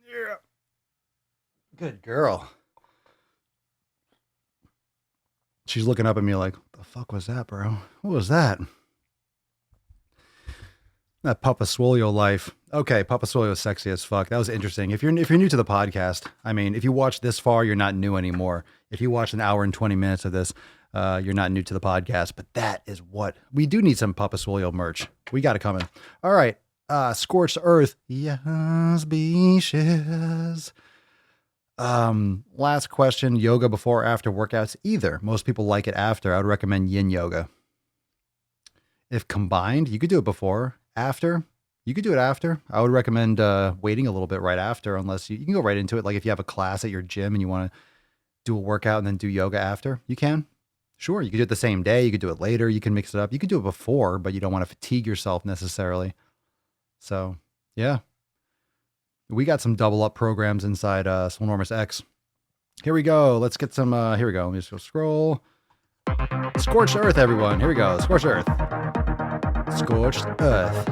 Yeah. Good girl. She's looking up at me like, what the fuck was that, bro? What was that? That Papa Swole life. Okay, Papa Swole was sexy as fuck. That was interesting. If you're new to the podcast, I mean, if you watch this far, you're not new anymore. If you watch an hour and 20 minutes of this, you're not new to the podcast. But that is what we do need. Some Papa Swole merch. We got it coming. All right, Scorched Earth. Yes, beaches. Last question: yoga before or after workouts? Either. Most people like it after. I would recommend yin yoga. If combined, you could do it before. After, you could do it after. I would recommend waiting a little bit right after, unless you can go right into it. Like if you have a class at your gym and you want to do a workout and then do yoga after, you can. Sure, you could do it the same day. You could do it later. You can mix it up. You could do it before, but you don't want to fatigue yourself necessarily. So, yeah. We got some double up programs inside Swolenormous X. Here we go. Let's get some, here we go. Let me just go scroll. Scorched Earth, everyone. Here we go. Scorched Earth. Scorched Earth.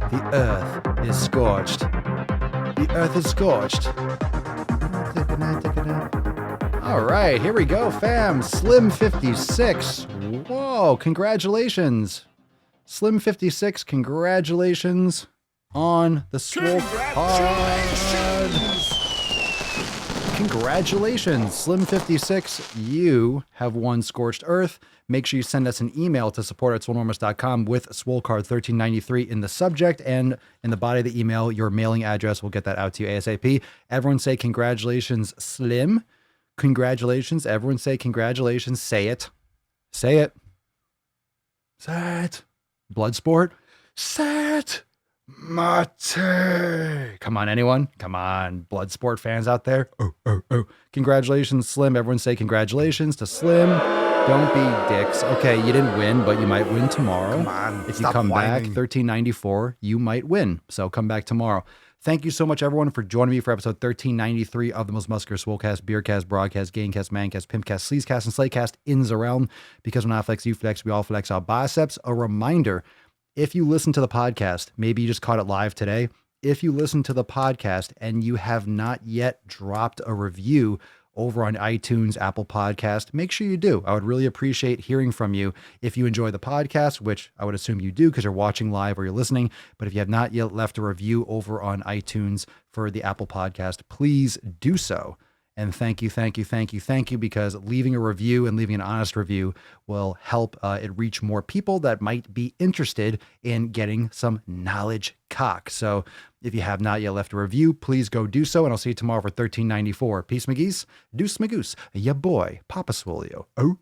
The Earth is scorched. The Earth is scorched. All right, here we go, fam. Slim 56. Whoa, congratulations. Slim 56, congratulations on the Swole Pod. Congratulations, Slim56. You have won Scorched Earth. Make sure you send us an email to support@swolenormous.com with SwoleCard1393 in the subject, and in the body of the email, your mailing address. We'll get that out to you ASAP. Everyone say congratulations, Slim. Congratulations. Everyone say congratulations. Say it. Say it. Say it. Bloodsport. Say it. Mate. Come on, anyone? Come on, Bloodsport fans out there. Oh. Congratulations, Slim. Everyone say congratulations to Slim. Don't be dicks. Okay, you didn't win, but you might win tomorrow. Come on, if you come back 1394, you might win. So come back tomorrow. Thank you so much, everyone, for joining me for episode 1393 of the Most Muscular Swolecast, Beercast, Broadcast, Gamecast, Mancast, Pimpcast, Sleazecast, and Slaycast in the realm. Because when I flex, you flex, we all flex our biceps. A reminder, if you listen to the podcast, maybe you just caught it live today. If you listen to the podcast and you have not yet dropped a review over on iTunes, Apple Podcast, make sure you do. I would really appreciate hearing from you if you enjoy the podcast, which I would assume you do because you're watching live or you're listening. But if you have not yet left a review over on iTunes for the Apple Podcast, please do so. And thank you, because leaving a review and leaving an honest review will help it reach more people that might be interested in getting some knowledge cock. So if you have not yet left a review, please go do so. And I'll see you tomorrow for 1394. Peace, McGeese. Deuce, Magoose. Ya boy, Papa Swolio. Oh.